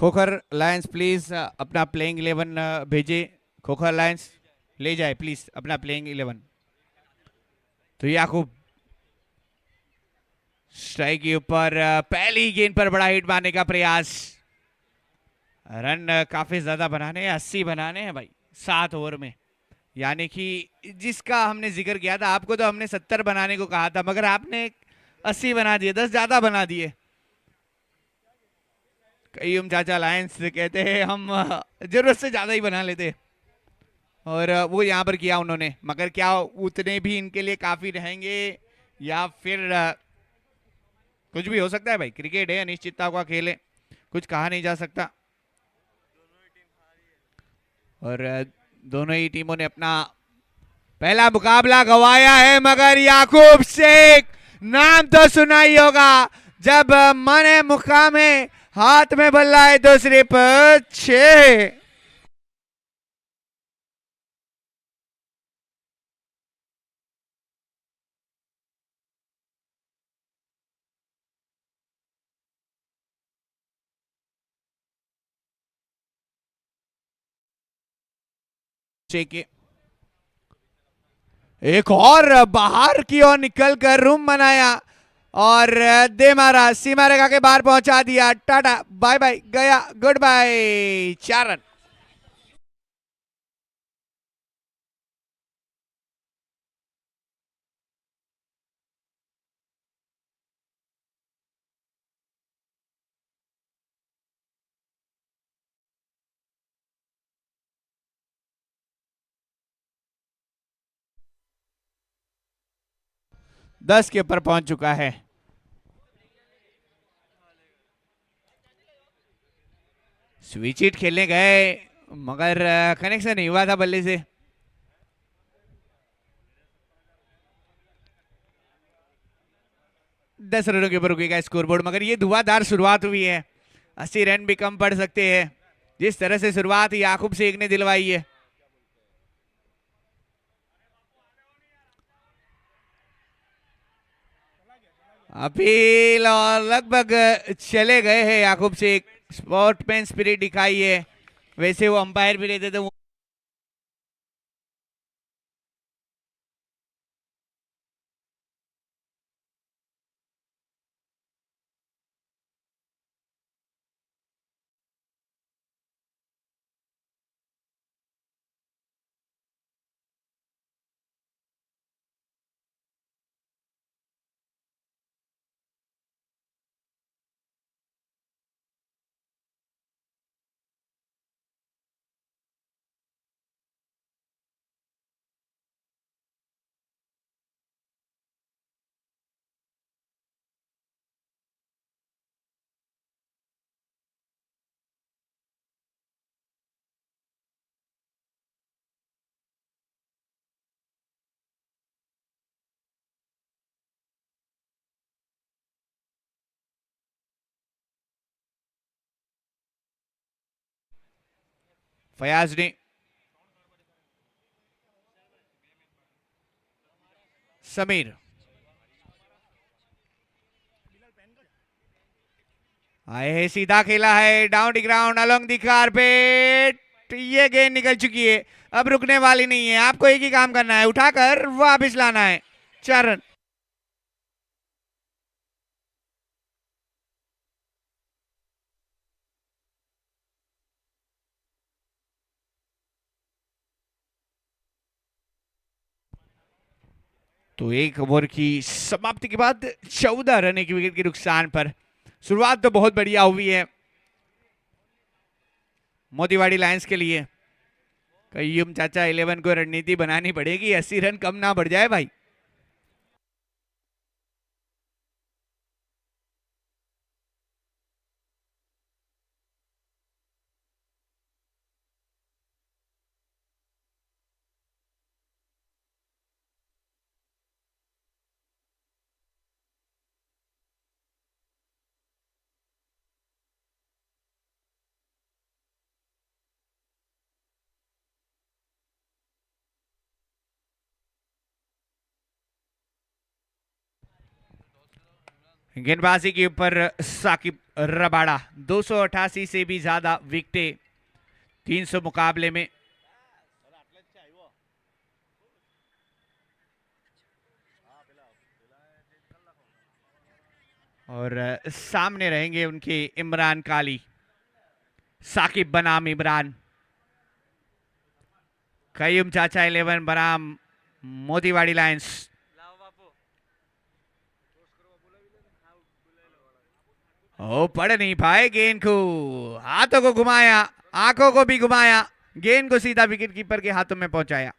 खोखर लायंस प्लीज अपना प्लेइंग 11 भेजे। खोखर लायंस ले जाए प्लीज अपना प्लेइंग 11। तो याकूब स्ट्राइक के ऊपर पहली गेंद पर बड़ा हिट मारने का प्रयास। रन काफी ज्यादा बनाने हैं, 80 बनाने हैं भाई 7 ओवर में। यानी कि जिसका हमने जिक्र किया था, आपको तो हमने 70 बनाने को कहा था, मगर आपने 80 बना दिए, 10 ज्यादा बना दिए। कईम चाचा लायंस कहते हैं हम जरूरत से ज्यादा ही बना लेते, और वो यहाँ पर किया उन्होंने। मगर क्या उतने भी इनके लिए काफी रहेंगे, या फिर कुछ भी हो सकता है भाई। क्रिकेट है, अनिश्चितता का खेल है, कुछ कहा नहीं जा सकता। और दोनों ही टीमों ने अपना पहला मुकाबला गंवाया है, मगर याकूब शेख नाम तो सुना ही होगा। जब मन मुकाम है, हाथ में बल्ला है तो सिर्फ 6। के एक और बाहर की ओर निकल कर रूम बनाया और दे मारा, सीमा रेखा के बाहर पहुंचा दिया। टाटा बाय बाय, गया, गुड बाय। 4 रन। दस के ऊपर पहुंच चुका है। स्विच हिट खेलने गए, मगर कनेक्शन नहीं हुआ था बल्ले से। दस रनों के ऊपर रुकेगा स्कोरबोर्ड, मगर ये धुआंधार शुरुआत हुई है। 80 रन भी कम पड़ सकते हैं, जिस तरह से शुरुआत याकूब शेख ने दिलवाई है। अपील और लगभग चले गए हैं याकूब शेख। स्पोर्टमैन स्पिरिट दिखाई है, वैसे वो अंपायर भी रहते थे। फयाज ने समीर आए है, सीधा खेला है down the ground along the carpet. ये गेंद निकल चुकी है, अब रुकने वाली नहीं है। आपको एक ही काम करना है, उठाकर वापस लाना है। 4 रन। तो एक ओवर की समाप्ति के बाद 14 रन एक विकेट के नुकसान पर। शुरुआत तो बहुत बढ़िया हुई है मोतीवाड़ी लायंस के लिए। कईयूम चाचा 11 को रणनीति बनानी पड़ेगी, 80 रन कम ना बढ़ जाए भाई। गेंदबाजी के ऊपर साकिब रबाड़ा 288 से भी ज्यादा विकेटें 300 मुकाबले में। और सामने रहेंगे उनके इमरान काली, साकिब बनाम इमरान, कयूम चाचा 11 बनाम मोतीवाड़ी लायंस। ओ पढ़ नहीं पाए गेंद को, हाथों को घुमाया, आंखों को भी घुमाया, गेंद को सीधा विकेट कीपर के हाथों में पहुंचाया।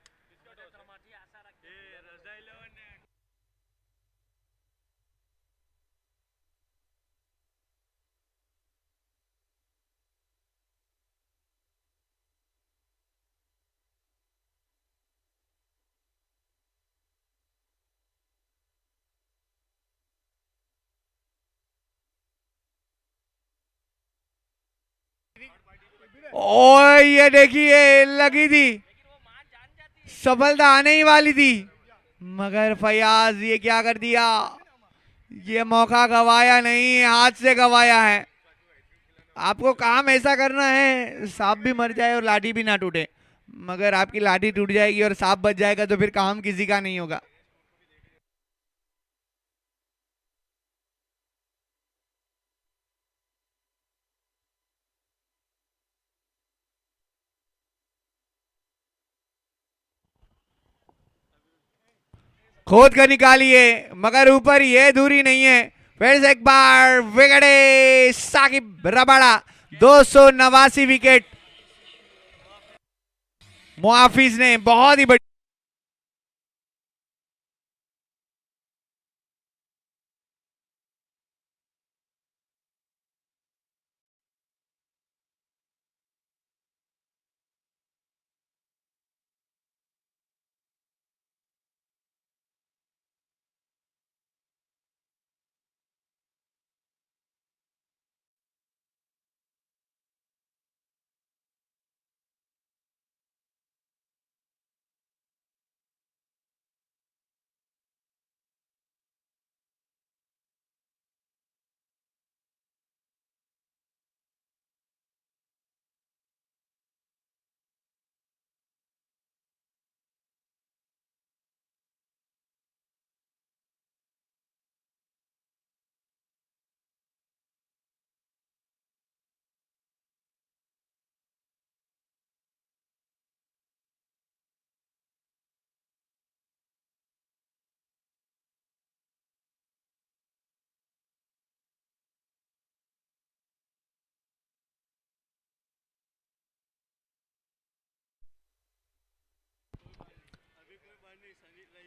ओ ये देखिए लगी थी, सफलता आने ही वाली थी, मगर फयाज ये क्या कर दिया, ये मौका गवाया नहीं, हाथ से गवाया है। आपको काम ऐसा करना है सांप भी मर जाए और लाठी भी ना टूटे, मगर आपकी लाठी टूट जाएगी और सांप बच जाएगा तो फिर काम किसी का नहीं होगा। खोद कर निकालिए, मगर ऊपर ये दूरी नहीं है। फिर से एक बार विकेट, साकिब रबाड़ा 289 विकेट। मुआफिज ने बहुत ही बड़ी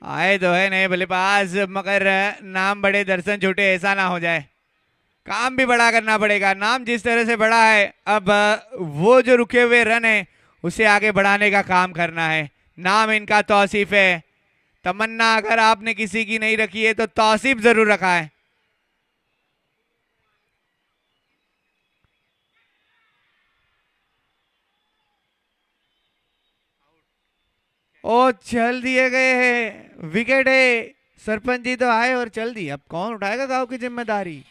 आए तो है नए बल्लेबाज, मगर नाम बड़े दर्शन छोटे ऐसा ना हो जाए। काम भी बड़ा करना पड़ेगा, नाम जिस तरह से बड़ा है, अब वो जो रुके हुए रन है उसे आगे बढ़ाने का काम करना है। नाम इनका तौसीफ है, तमन्ना अगर आपने किसी की नहीं रखी है तो तौसीफ जरूर रखा है। ओ चल दिए गए हैं, विकेट है, सरपंच जी तो आए और चल दिए, अब कौन उठाएगा गांव की जिम्मेदारी।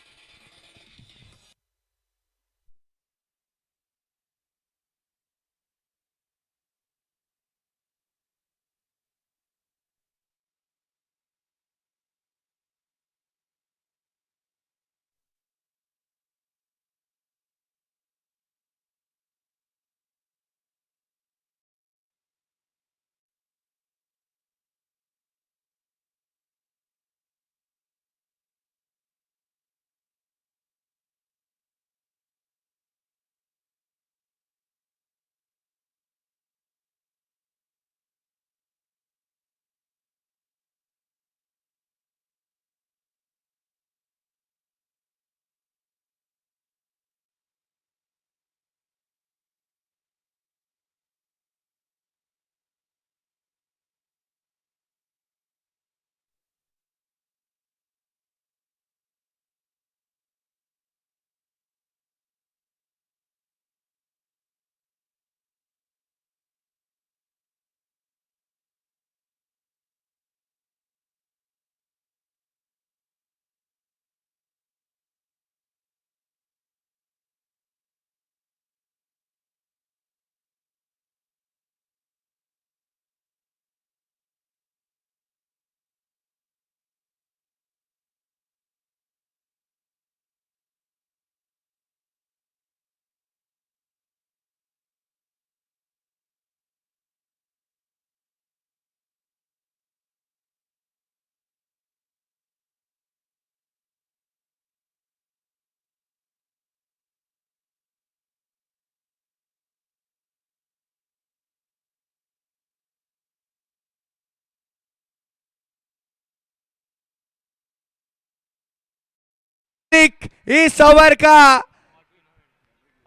इस ओवर का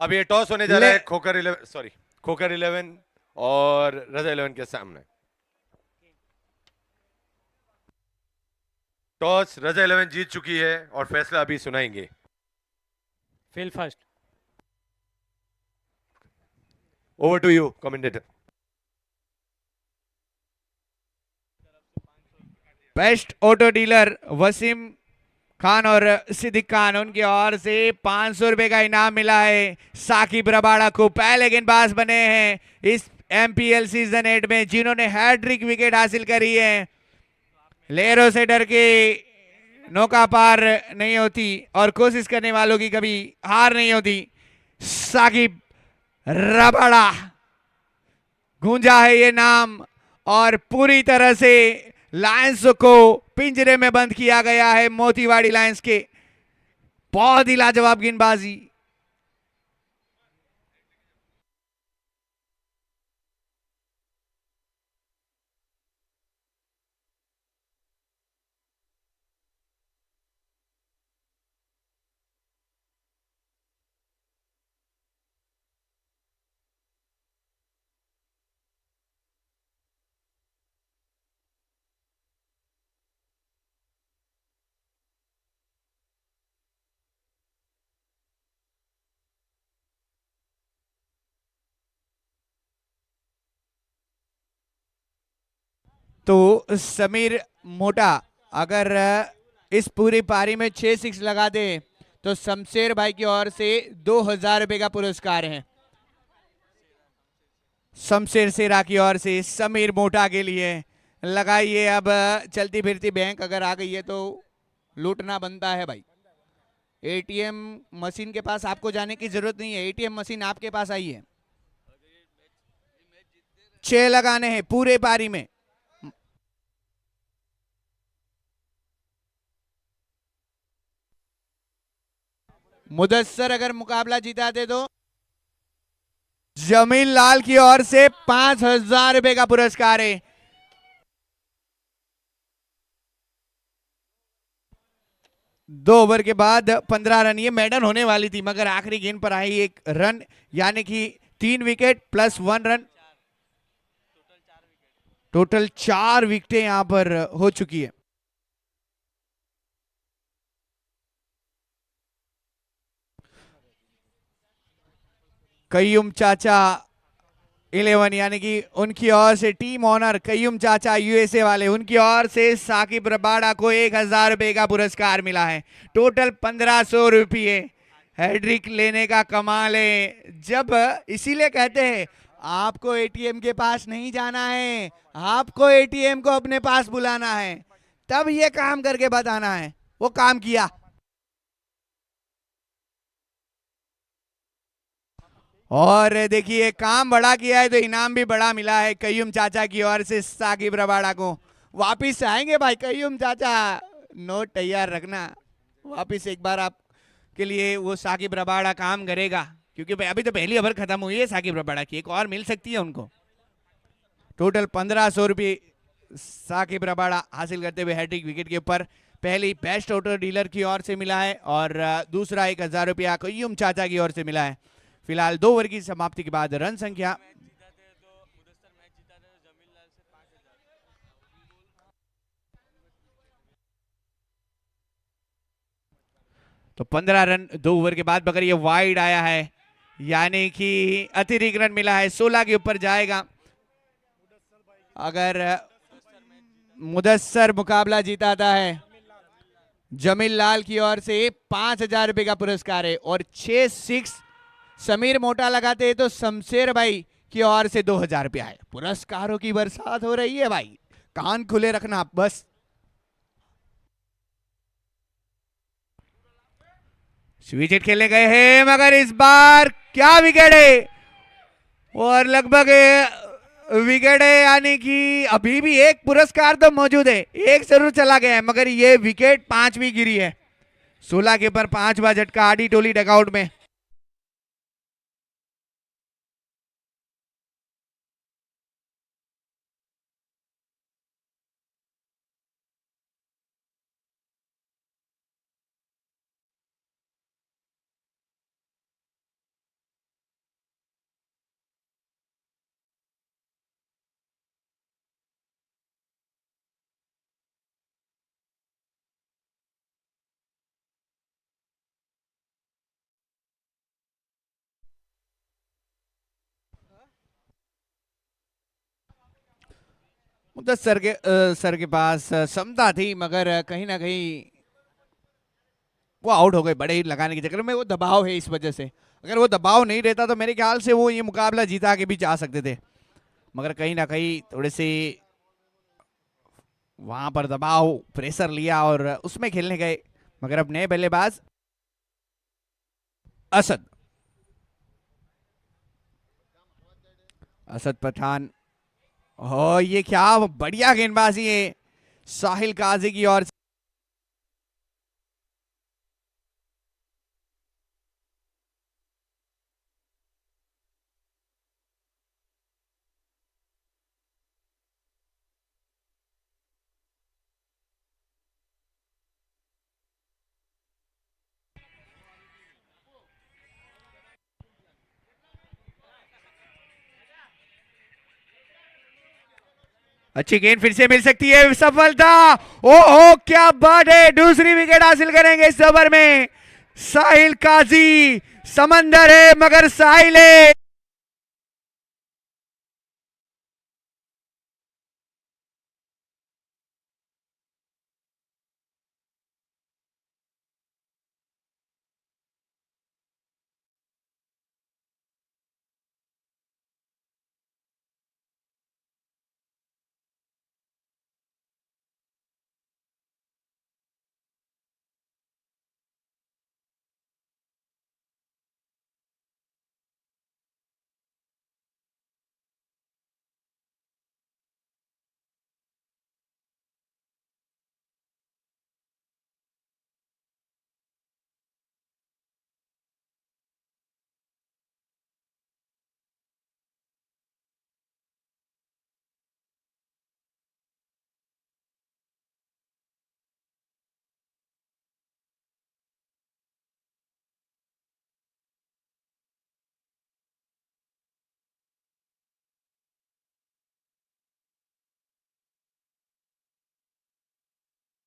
अब ये टॉस होने जा रहा है खोकर 11 और रजा 11 के सामने। टॉस रजा 11 जीत चुकी है और फैसला अभी सुनाएंगे। Feel first. Over to you commentator. Best auto dealer Wasim Khan और सिद्दीक खान, उनकी ओर से 500 रुपए का इनाम मिला है। साकिब रबाड़ा को पहले गेंदबाज बने हैं इस एमपीएल सीजन 8 में जिन्होंने हैट्रिक विकेट हासिल करी है। लहरों से डर के नौका पार नहीं होती और कोशिश करने वालों की कभी हार नहीं होती। साकिब रबाड़ा गूंजा है ये नाम और पूरी तरह से लायंस को पिंजरे में बंद किया गया है। मोतीवाड़ी लायंस के बहुत ही लाजवाब गेंदबाजी। तो समीर मोटा अगर इस पूरी पारी में 6 6 लगा दे तो शमशेर भाई की ओर से 2000 रुपए का पुरस्कार है। शमशेर सेरा की ओर से समीर मोटा के लिए लगाइए। अब चलती फिरती बैंक अगर आ गई है तो लूटना बनता है भाई। एटीएम मशीन के पास आपको जाने की जरूरत नहीं है, एटीएम मशीन आपके पास आई है। 6 लगाने हैं पूरे पारी में। मुदस्सर अगर मुकाबला जीताते तो जमील लाल की ओर से 5000 रुपए का पुरस्कार है। दो ओवर के बाद 15 रन, ये मैडन होने वाली थी मगर आखिरी गेंद पर आई एक रन, यानी कि 3 विकेट प्लस 1 रन, टोटल 4 विकेटें यहां पर हो चुकी है। कय्यूम चाचा 11 यानी कि उनकी ओर से टीम ऑनर कय्यूम चाचा यूएसए वाले, उनकी ओर से साकिब रबाड़ा को 1000 रुपए का पुरस्कार मिला है। टोटल 1500 रुपये। हैट्रिक लेने का कमाल है। जब इसीलिए कहते हैं आपको एटीएम के पास नहीं जाना है, आपको एटीएम को अपने पास बुलाना है, तब ये काम करके बताना है। वो काम किया। और देखिए काम बड़ा किया है तो इनाम भी बड़ा मिला है कय्यूम चाचा की ओर से साकिब रबाड़ा को। वापिस आएंगे भाई कय्यूम चाचा, नोट तैयार रखना। वापिस एक बार आप के लिए वो साकिब रबाड़ा काम करेगा, क्योंकि अभी तो पहली ओवर खत्म हुई है साकिब रबाड़ा की, एक और मिल सकती है उनको। टोटल 1500 रुपये साकिब रबाड़ा हासिल करते हुए हैट्रिक विकेट के ऊपर। पहली बेस्ट ऑटो डीलर की ओर से मिला है और दूसरा 1000 रुपया कय्यूम चाचा की ओर से मिला है। फिलहाल 2 ओवर की समाप्ति के बाद रन संख्या तो 15 रन 2 ओवर के बाद, मगर ये वाइड आया है, यानी कि अतिरिक्त रन मिला है, 16 के ऊपर जाएगा। अगर मुदस्सर मुकाबला जीताता है, जमील लाल की ओर से 5000 रुपए का पुरस्कार है और 6 6 समीर मोटा लगाते हैं तो शमशेर भाई की ओर से 2000 रुपया है। पुरस्कारों की बरसात हो रही है भाई, कान खुले रखना बस। विकेट खेलने गए हैं मगर इस बार क्या विकेट है, और लगभग विकेट है, यानी कि अभी भी एक पुरस्कार तो मौजूद है, एक जरूर चला गया है मगर ये विकेट 5वीं गिरी है। 16 के ऊपर 5वां झटका आडी टोली डगआउट में। मुदस्सर के सर के पास क्षमता थी, मगर कहीं ना कहीं वो आउट हो गए बड़े ही लगाने के चक्कर में। वो दबाव है इस वजह से, अगर वो दबाव नहीं रहता तो मेरे ख्याल से वो ये मुकाबला जीता के भी जा सकते थे, मगर कहीं ना कहीं थोड़े से वहां पर दबाव प्रेशर लिया और उसमें खेलने गए। मगर अब नए बल्लेबाज असद असद पठान, और ये क्या बढ़िया गेंदबाजी है साहिल काजी की ओर से। अच्छी गेंद फिर से मिल सकती है, सफलता। ओहो क्या बात है, दूसरी विकेट हासिल करेंगे इस ओवर में साहिल काजी। समंदर है मगर साहिल है।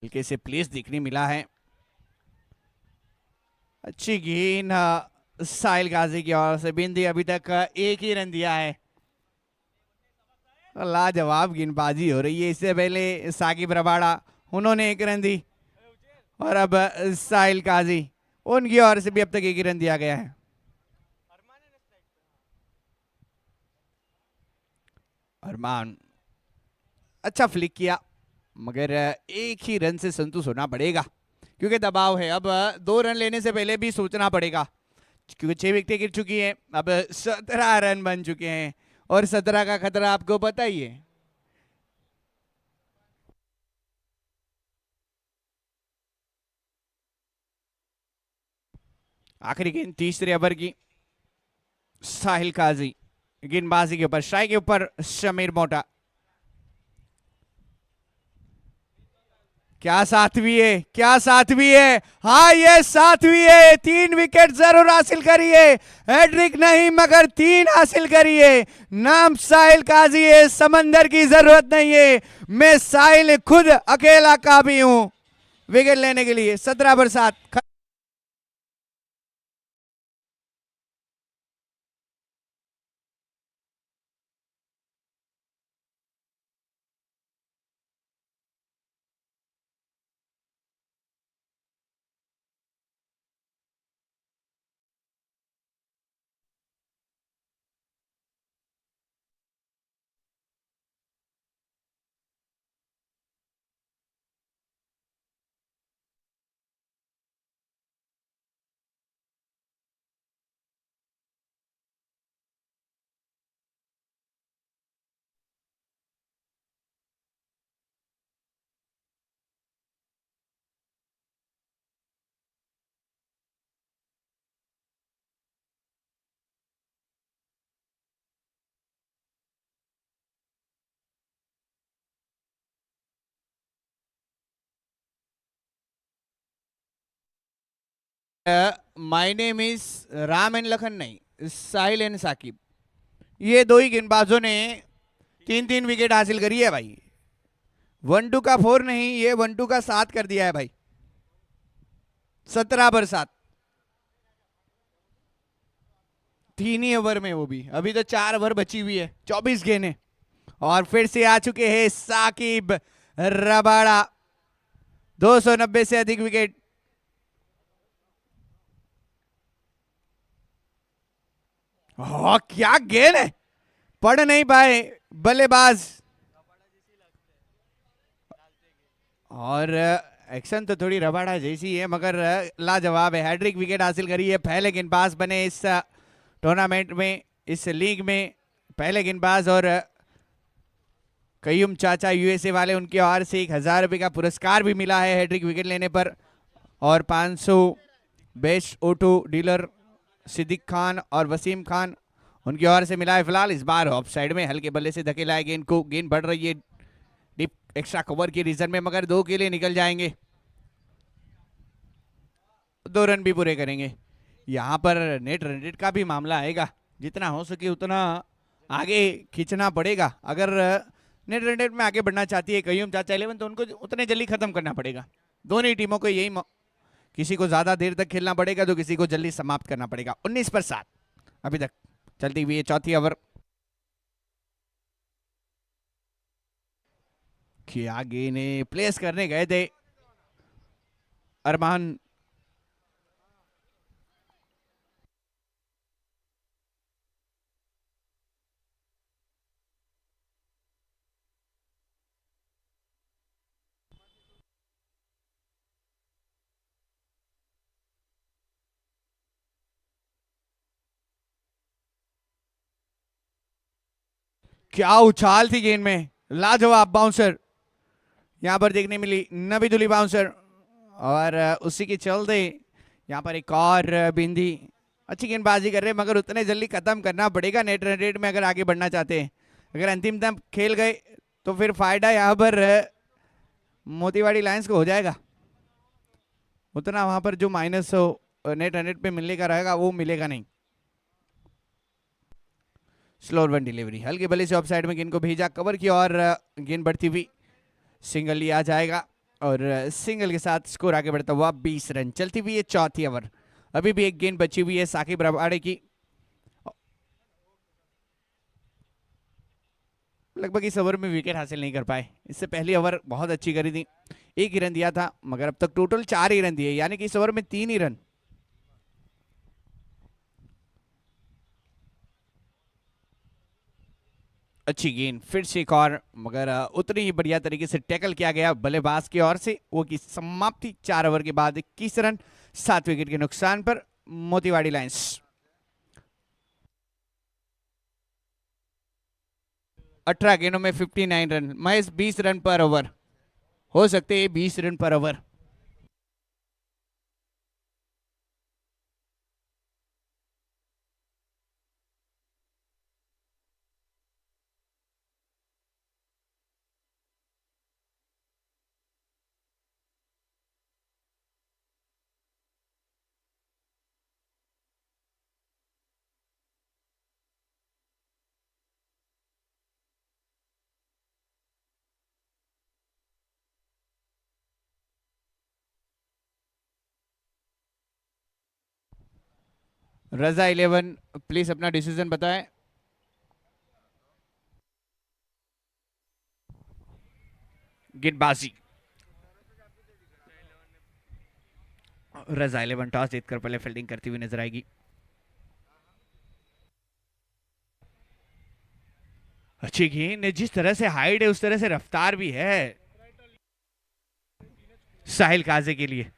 हल्के से प्लेस दिखने मिला है। अच्छी गेंद साहिल गाजी की ओर से, बिंदी अभी तक एक ही रन दिया है। लाजवाब गेंदबाजी हो रही है। इससे पहले साकिब रबाड़ा, उन्होंने एक रन दी, और अब साहिल काजी, उनकी ओर से भी अब तक एक ही रन दिया गया है। अरमान अच्छा फ्लिक किया, मगर एक ही रन से संतुष्ट होना पड़ेगा क्योंकि दबाव है। अब 2 रन लेने से पहले भी सोचना पड़ेगा क्योंकि 6 विकेटें गिर चुकी हैं, अब 17 रन बन चुके हैं और 17 का खतरा आपको पता ही है। आखिरी गेंद तीसरे ओवर की, साहिल काजी गेंदबाजी के ऊपर, स्ट्राइक के ऊपर शमीर मोटा। क्या सातवीं है, क्या सातवीं है, हाँ ये सातवीं है। 3 विकेट जरूर हासिल करिए, हैट्रिक नहीं मगर 3 हासिल करिए। नाम साहिल काजी है, समंदर की जरूरत नहीं है, मैं साहिल खुद अकेला काफी हूं विकेट लेने के लिए। 17/7। My name is Ram and Lakhan नहीं, साहिल एंड साकिब। ये 2 ही गेंदबाजों ने 3-3 विकेट हासिल करी है भाई। 1-2 का 4 नहीं, ये 1-2 का 7 कर दिया है भाई। 17/7, 3 ही ओवर में, वो भी अभी तो 4 ओवर बची हुई है, 24 गेंदें। और फिर से आ चुके हैं साकिब रबाड़ा, 290 से अधिक विकेट। क्या गेंद है, पढ़ नहीं पाए बल्लेबाज। और एक्शन तो थोड़ी रबाड़ा जैसी है, मगर लाजवाब है। हैट्रिक विकेट हासिल करी है, पहले गेंदबाज बने इस टूर्नामेंट में, इस लीग में पहले गेंदबाज। और कयूम चाचा यूएसए वाले, उनके ओर से 1000 रुपए का पुरस्कार भी मिला है हैट्रिक विकेट लेने पर। और 500 best auto dealer Siddique Khan और वसीम खान, उनकी ओर से मिला है। फिलहाल इस बार ऑफ साइड में हल्के बल्ले से धकेला है गेंद को। गेंद बढ़ रही है डीप एक्स्ट्रा कवर के रीजन में, मगर 2 के लिए निकल जाएंगे। 2 रन भी पूरे करेंगे। यहां पर नेट रन रेट का भी मामला आएगा, जितना हो सके उतना आगे खींचना पड़ेगा। अगर नेट रन रेट में आगे बढ़ना चाहती है कयूम चाचा 11 तो उनको उतने जल्दी खत्म करना पड़ेगा। दोनों ही टीमों को यही, किसी को ज्यादा देर तक खेलना पड़ेगा तो किसी को जल्दी समाप्त करना पड़ेगा। 19 पर 7 अभी तक चलती हुई है चौथी ओवर। आगे ने प्लेस करने गए थे अरमान, क्या उछाल थी गेंद में, लाजवाब बाउंसर यहां पर देखने मिली, नबीदुली बाउंसर। और उसी के चलते यहां पर एक और बिंदी। अच्छी गेंदबाजी कर रहे हैं, मगर उतने जल्दी खत्म करना पड़ेगा नेट रन रेट में अगर आगे बढ़ना चाहते हैं। अगर अंतिम तक खेल गए तो फिर फायदा यहां पर मोतीवाड़ी लायंस को हो जाएगा। उतना वहां पर जो माइनस नेट रन रेट पे मिलने का रहेगा वो मिलेगा नहीं। स्लोर वन डिलीवरी, हल्के बल्ले से ऑफ साइड में गेंद को भेजा कवर की, और गेंद बढ़ती हुई सिंगल लिया जाएगा। और सिंगल के साथ स्कोर आगे बढ़ता हुआ 20 रन। चलती हुई है चौथी ओवर, अभी भी एक गेंद बची हुई है साकिब रबाड़े की। लगभग इस ओवर में विकेट हासिल नहीं कर पाए। इससे पहली ओवर बहुत अच्छी करी थी, 1 ही रन दिया था, मगर अब तक टोटल 4 ही रन दिए, यानी कि इस ओवर में 3 ही रन। अच्छी गेंद, फिर से एक और, मगर उतनी ही बढ़िया तरीके से टैकल किया गया बल्लेबाज की ओर से। वो की समाप्ति 4 ओवर के बाद 21 रन 7 विकेट के नुकसान पर मोतीवाड़ी लायंस। 18 गेंदों में 59 रन, महज 20 रन पर ओवर हो सकते हैं, 20 रन पर ओवर। रजा 11 प्लीज अपना डिसीजन बताएं। गेंदबाजी, रजा 11 टॉस जीतकर पहले फील्डिंग करती हुई नजर आएगी। अच्छी गेंद, जिस तरह से हाइट है उस तरह से रफ्तार भी है साहिल काजे के लिए।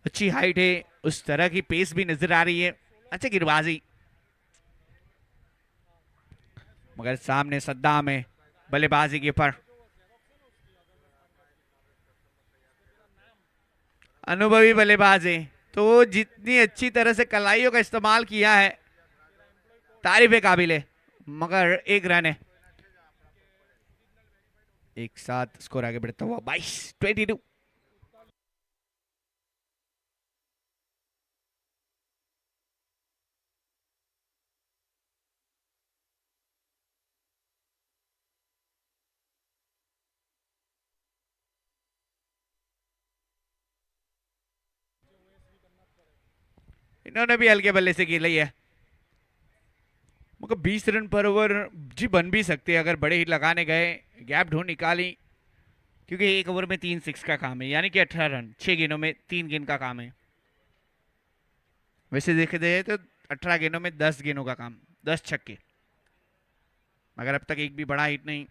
अच्छी हाइट है, उस तरह की पेस भी नजर आ रही है। अच्छा गेंदबाजी, मगर सामने सद्दाम है बल्लेबाजी के पर। अनुभवी बल्लेबाज है, तो जितनी अच्छी तरह से कलाइयों का इस्तेमाल किया है तारीफ काबिल है, मगर 1 रन है। एक साथ स्कोर आगे बढ़ता हुआ 22-22। इन्होंने भी हल्के बल्ले से खेली है, मगर 20 रन पर ओवर जी बन भी सकते हैं अगर बड़े हिट लगाने गए, गैप ढूंढ निकाली, क्योंकि एक ओवर में 3 सिक्स का काम है, यानी कि 18 रन 6 गेंदों में 3 गेंद का काम है। वैसे देखे जाए तो 18 गेंदों में 10 गेंदों का काम, 10 छक्के, मगर अब तक एक भी बड़ा हिट नहीं।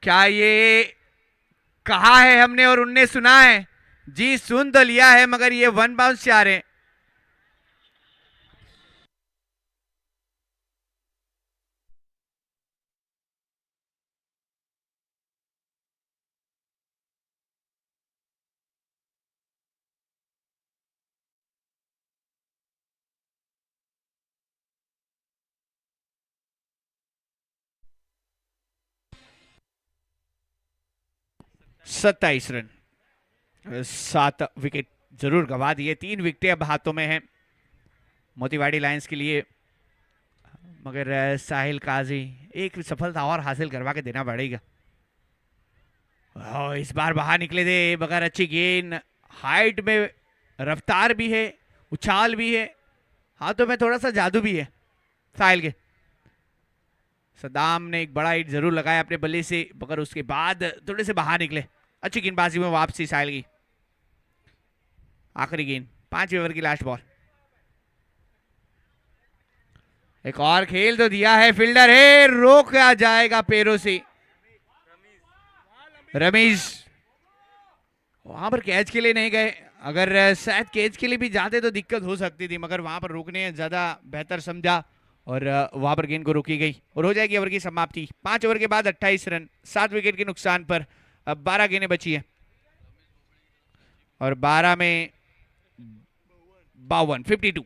क्या ये कहा है हमने और उनने सुना है? जी सुन तो लिया है, मगर ये वन बाउंस चाह रहे हैं। सत्ताईस रन, 7 विकेट जरूर गंवा दिए, 3 विकेटें अब हाथों में हैं मोतीवाड़ी लायंस के लिए, मगर साहिल काजी एक सफलता और हासिल करवा के देना पड़ेगा। इस बार बाहर निकले थे, मगर अच्छी गेंद, हाइट में रफ्तार भी है, उछाल भी है, हाथों में थोड़ा सा जादू भी है साहिल के। सदाम ने एक बड़ा हिट जरूर लगाया अपने बल्ले से, मगर उसके बाद थोड़े से बाहर निकले। अच्छी गेंदबाजी में वापसी साहिल की। आखिरी गेंद, 5वें ओवर की लास्ट बॉल। एक और खेल तो दिया है, फील्डर है, रोक आ जाएगा पैरों से रमेश। वहां पर कैच के लिए नहीं गए, अगर शायद कैच के लिए भी जाते तो दिक्कत हो सकती थी, मगर वहां पर रोकने ज्यादा बेहतर समझा और वहां पर गेंद को रोकी गई और हो जाएगी ओवर की समाप्ति। 5 ओवर के बाद 28 रन, 7 विकेट के नुकसान पर अब 12 गेंदें बची है और 12 में 52, 52।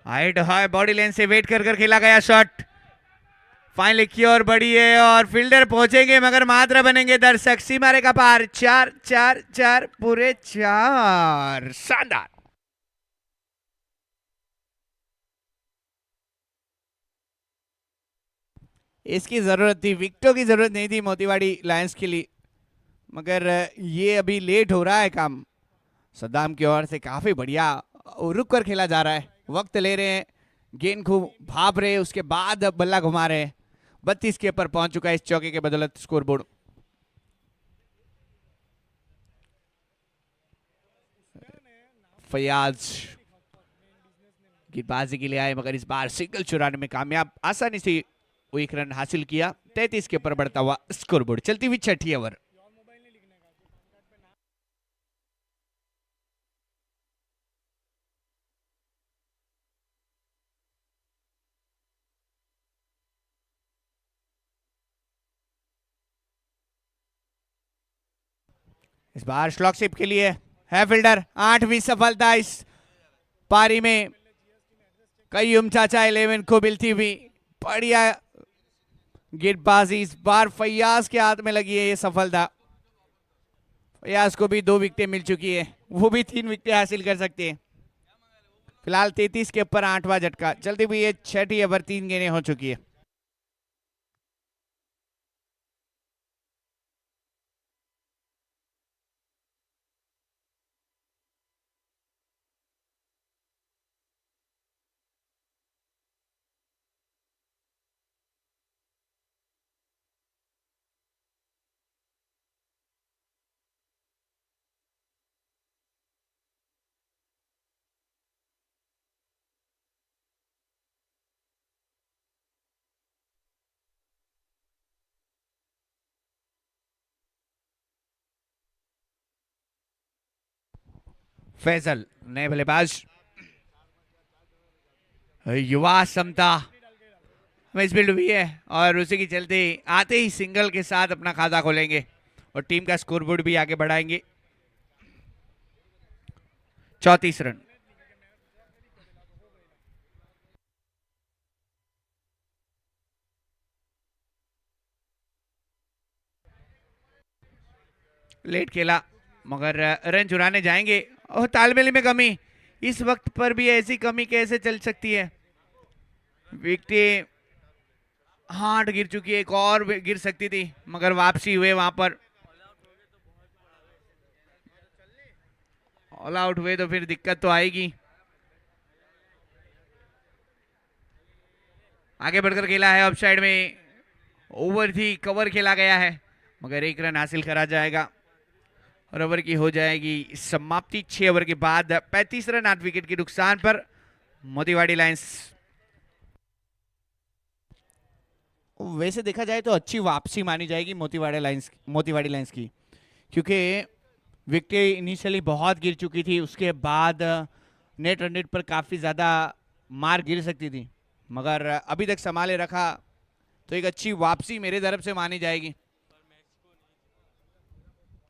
हाइट हाई बॉडी लेंथ से वेट कर खेला गया शॉट, फाइनली की ओर बढ़ी है और फील्डर पहुंचेंगे, मगर मात्रा बनेंगे दर्शक। सीमा रेखा पार, 4 4 4 पूरे 4, शानदार। इसकी जरूरत थी, विकेटों की जरूरत नहीं थी मोतीवाड़ी लायंस के लिए, मगर ये अभी लेट हो रहा है काम। सद्दाम की ओर से काफी बढ़िया रुक कर खेला जा रहा है, वक्त ले रहे हैं, गेंद को भाप रहे, उसके बाद बल्ला घुमा रहे हैं। 32 के ऊपर पहुंच चुका है इस चौके के बदौलत स्कोरबोर्ड। फयाज गेंदबाजी के लिए आए, मगर इस बार सिंगल चुराने में कामयाब, आसानी से वो 1 रन हासिल किया। 33 के ऊपर बढ़ता हुआ स्कोरबोर्ड। चलती हुई 6ठी ओवर। इस बार स्लॉकशिप के लिए है फील्डर, 8वीं सफलता इस पारी में। कयूम चाचा 11 को मिलती हुई बढ़िया गेंदबाजी, इस बार फैयाज के हाथ में लगी है ये सफलता। फैयाज को भी 2 विकेटें मिल चुकी है, वो भी 3 विकेटें हासिल कर सकते हैं। फिलहाल 33 के ऊपर 8वां झटका। चलती हुई ये 6ठी ओवर, 3 गेंदें हो चुकी है। फैजल नए बल्लेबाज, युवा समता मिस फील्ड हुई है और उसी के चलते आते ही सिंगल के साथ अपना खाता खोलेंगे और टीम का स्कोरबोर्ड भी आगे बढ़ाएंगे। 34 रन। लेट खेला मगर रन चुराने जाएंगे और तालमेल में कमी। इस वक्त पर भी ऐसी कमी कैसे चल सकती है? विकेट हार्ड गिर चुकी है, एक और गिर सकती थी मगर वापसी हुए वहां पर। ऑल आउट हुए तो फिर दिक्कत तो आएगी। आगे बढ़कर खेला है ऑफ साइड में, ओवर थी, कवर खेला गया है मगर एक रन हासिल करा जाएगा और ओवर की हो जाएगी समाप्ति। 6 ओवर के बाद 35 रन 8 विकेट के नुकसान पर मोतीवाड़ी लायंस। वैसे देखा जाए तो अच्छी वापसी मानी जाएगी मोतीवाड़ी लायंस की, क्योंकि विकेट इनिशियली बहुत गिर चुकी थी, उसके बाद नेट रन रेट पर काफ़ी ज़्यादा मार गिर सकती थी मगर अभी तक संभाले रखा, तो एक अच्छी वापसी मेरे तरफ से मानी जाएगी।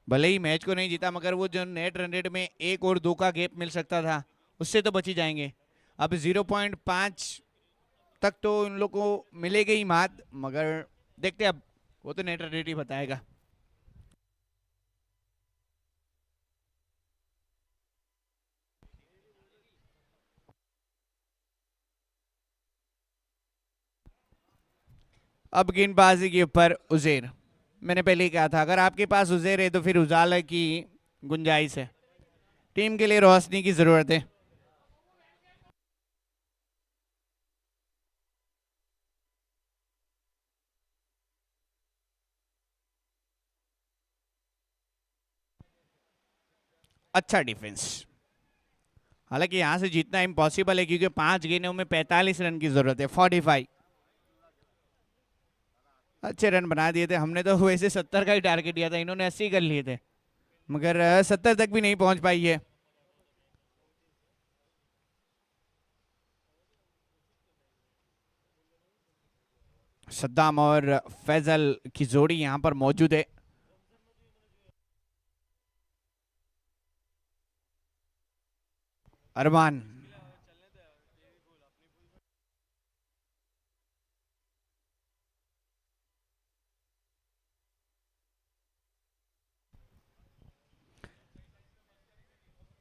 भले ही मैच को नहीं जीता मगर वो जो नेट रन रेट में 1 और 2 का गैप मिल सकता था उससे तो बची जाएंगे। अब 0.5 तक तो इन लोग को मिलेगी ही मात, मगर देखते अब वो तो नेट रन रेट ही बताएगा। अब गेंदबाजी के ऊपर उजेर। मैंने पहले ही कहा था अगर आपके पास उजेर है तो फिर उजाला की गुंजाइश है। टीम के लिए रोशनी की जरूरत है। अच्छा डिफेंस, हालांकि यहां से जीतना इम्पॉसिबल है क्योंकि 5 गेंदों में 45 रन की जरूरत है, 45। अच्छे रन बना दिए थे हमने, तो वैसे 70 का ही टारगेट दिया था, इन्होंने 80 कर लिए थे मगर 70 तक भी नहीं पहुंच पाई है। सद्दाम और फैजल की जोड़ी यहां पर मौजूद है। अरमान,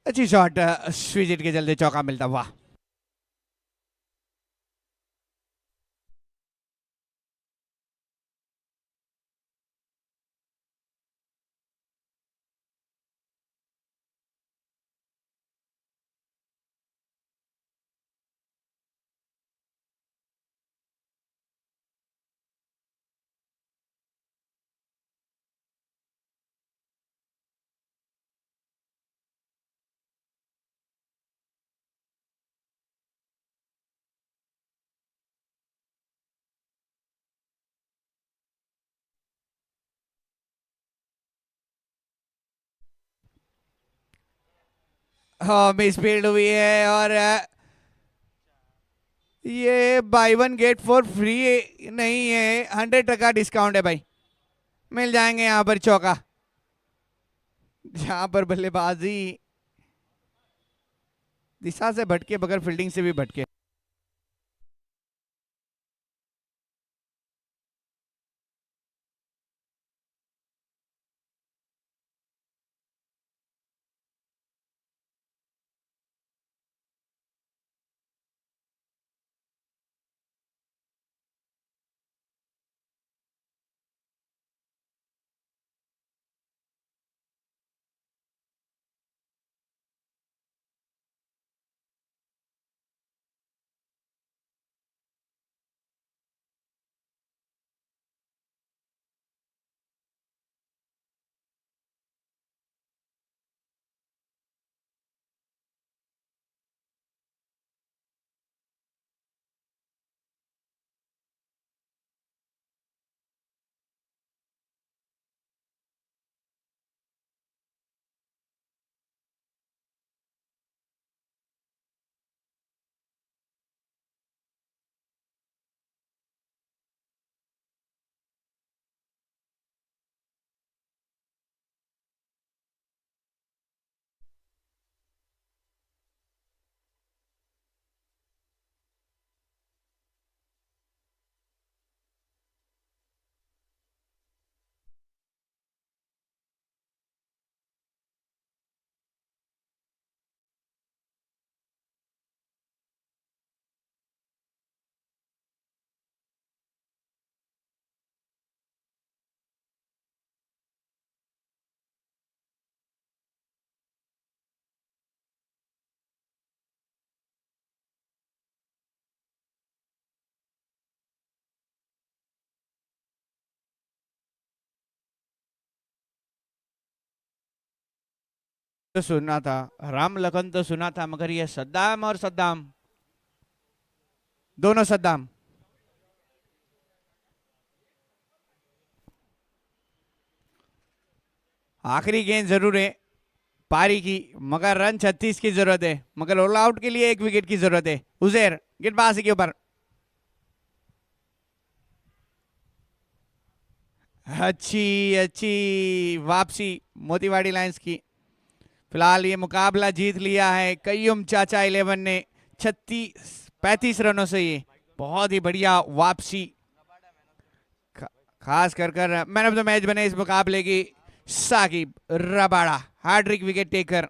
अच्छी शॉट, स्विजिट के चलते चौका मिलता हुआ। हाँ मिस फील्ड हुई है और ये by one get for free नहीं है, 100% डिस्काउंट है भाई, मिल जाएंगे यहां पर चौका, जहां पर बल्लेबाजी दिशा से भटके बगैर फील्डिंग से भी भटके। तो सुना था, राम लखन तो सुना था, मगर ये सद्दाम और सद्दाम, दोनों सद्दाम। आखिरी गेंद जरूर है पारी की, मगर रन 36 की जरूरत है, मगर ऑल आउट के लिए 1 विकेट की जरूरत है। उजैर गेंदबाजी के ऊपर, अच्छी वापसी मोतीवाड़ी लाइंस की। फिलहाल ये मुकाबला जीत लिया है कय्यूम चाचा 11 ने 35 रनों से। ये बहुत ही बढ़िया वापसी, खास कर मैन ऑफ द मैच बने इस मुकाबले की साकिब रबाड़ा, हार्ड्रिक विकेट टेकर।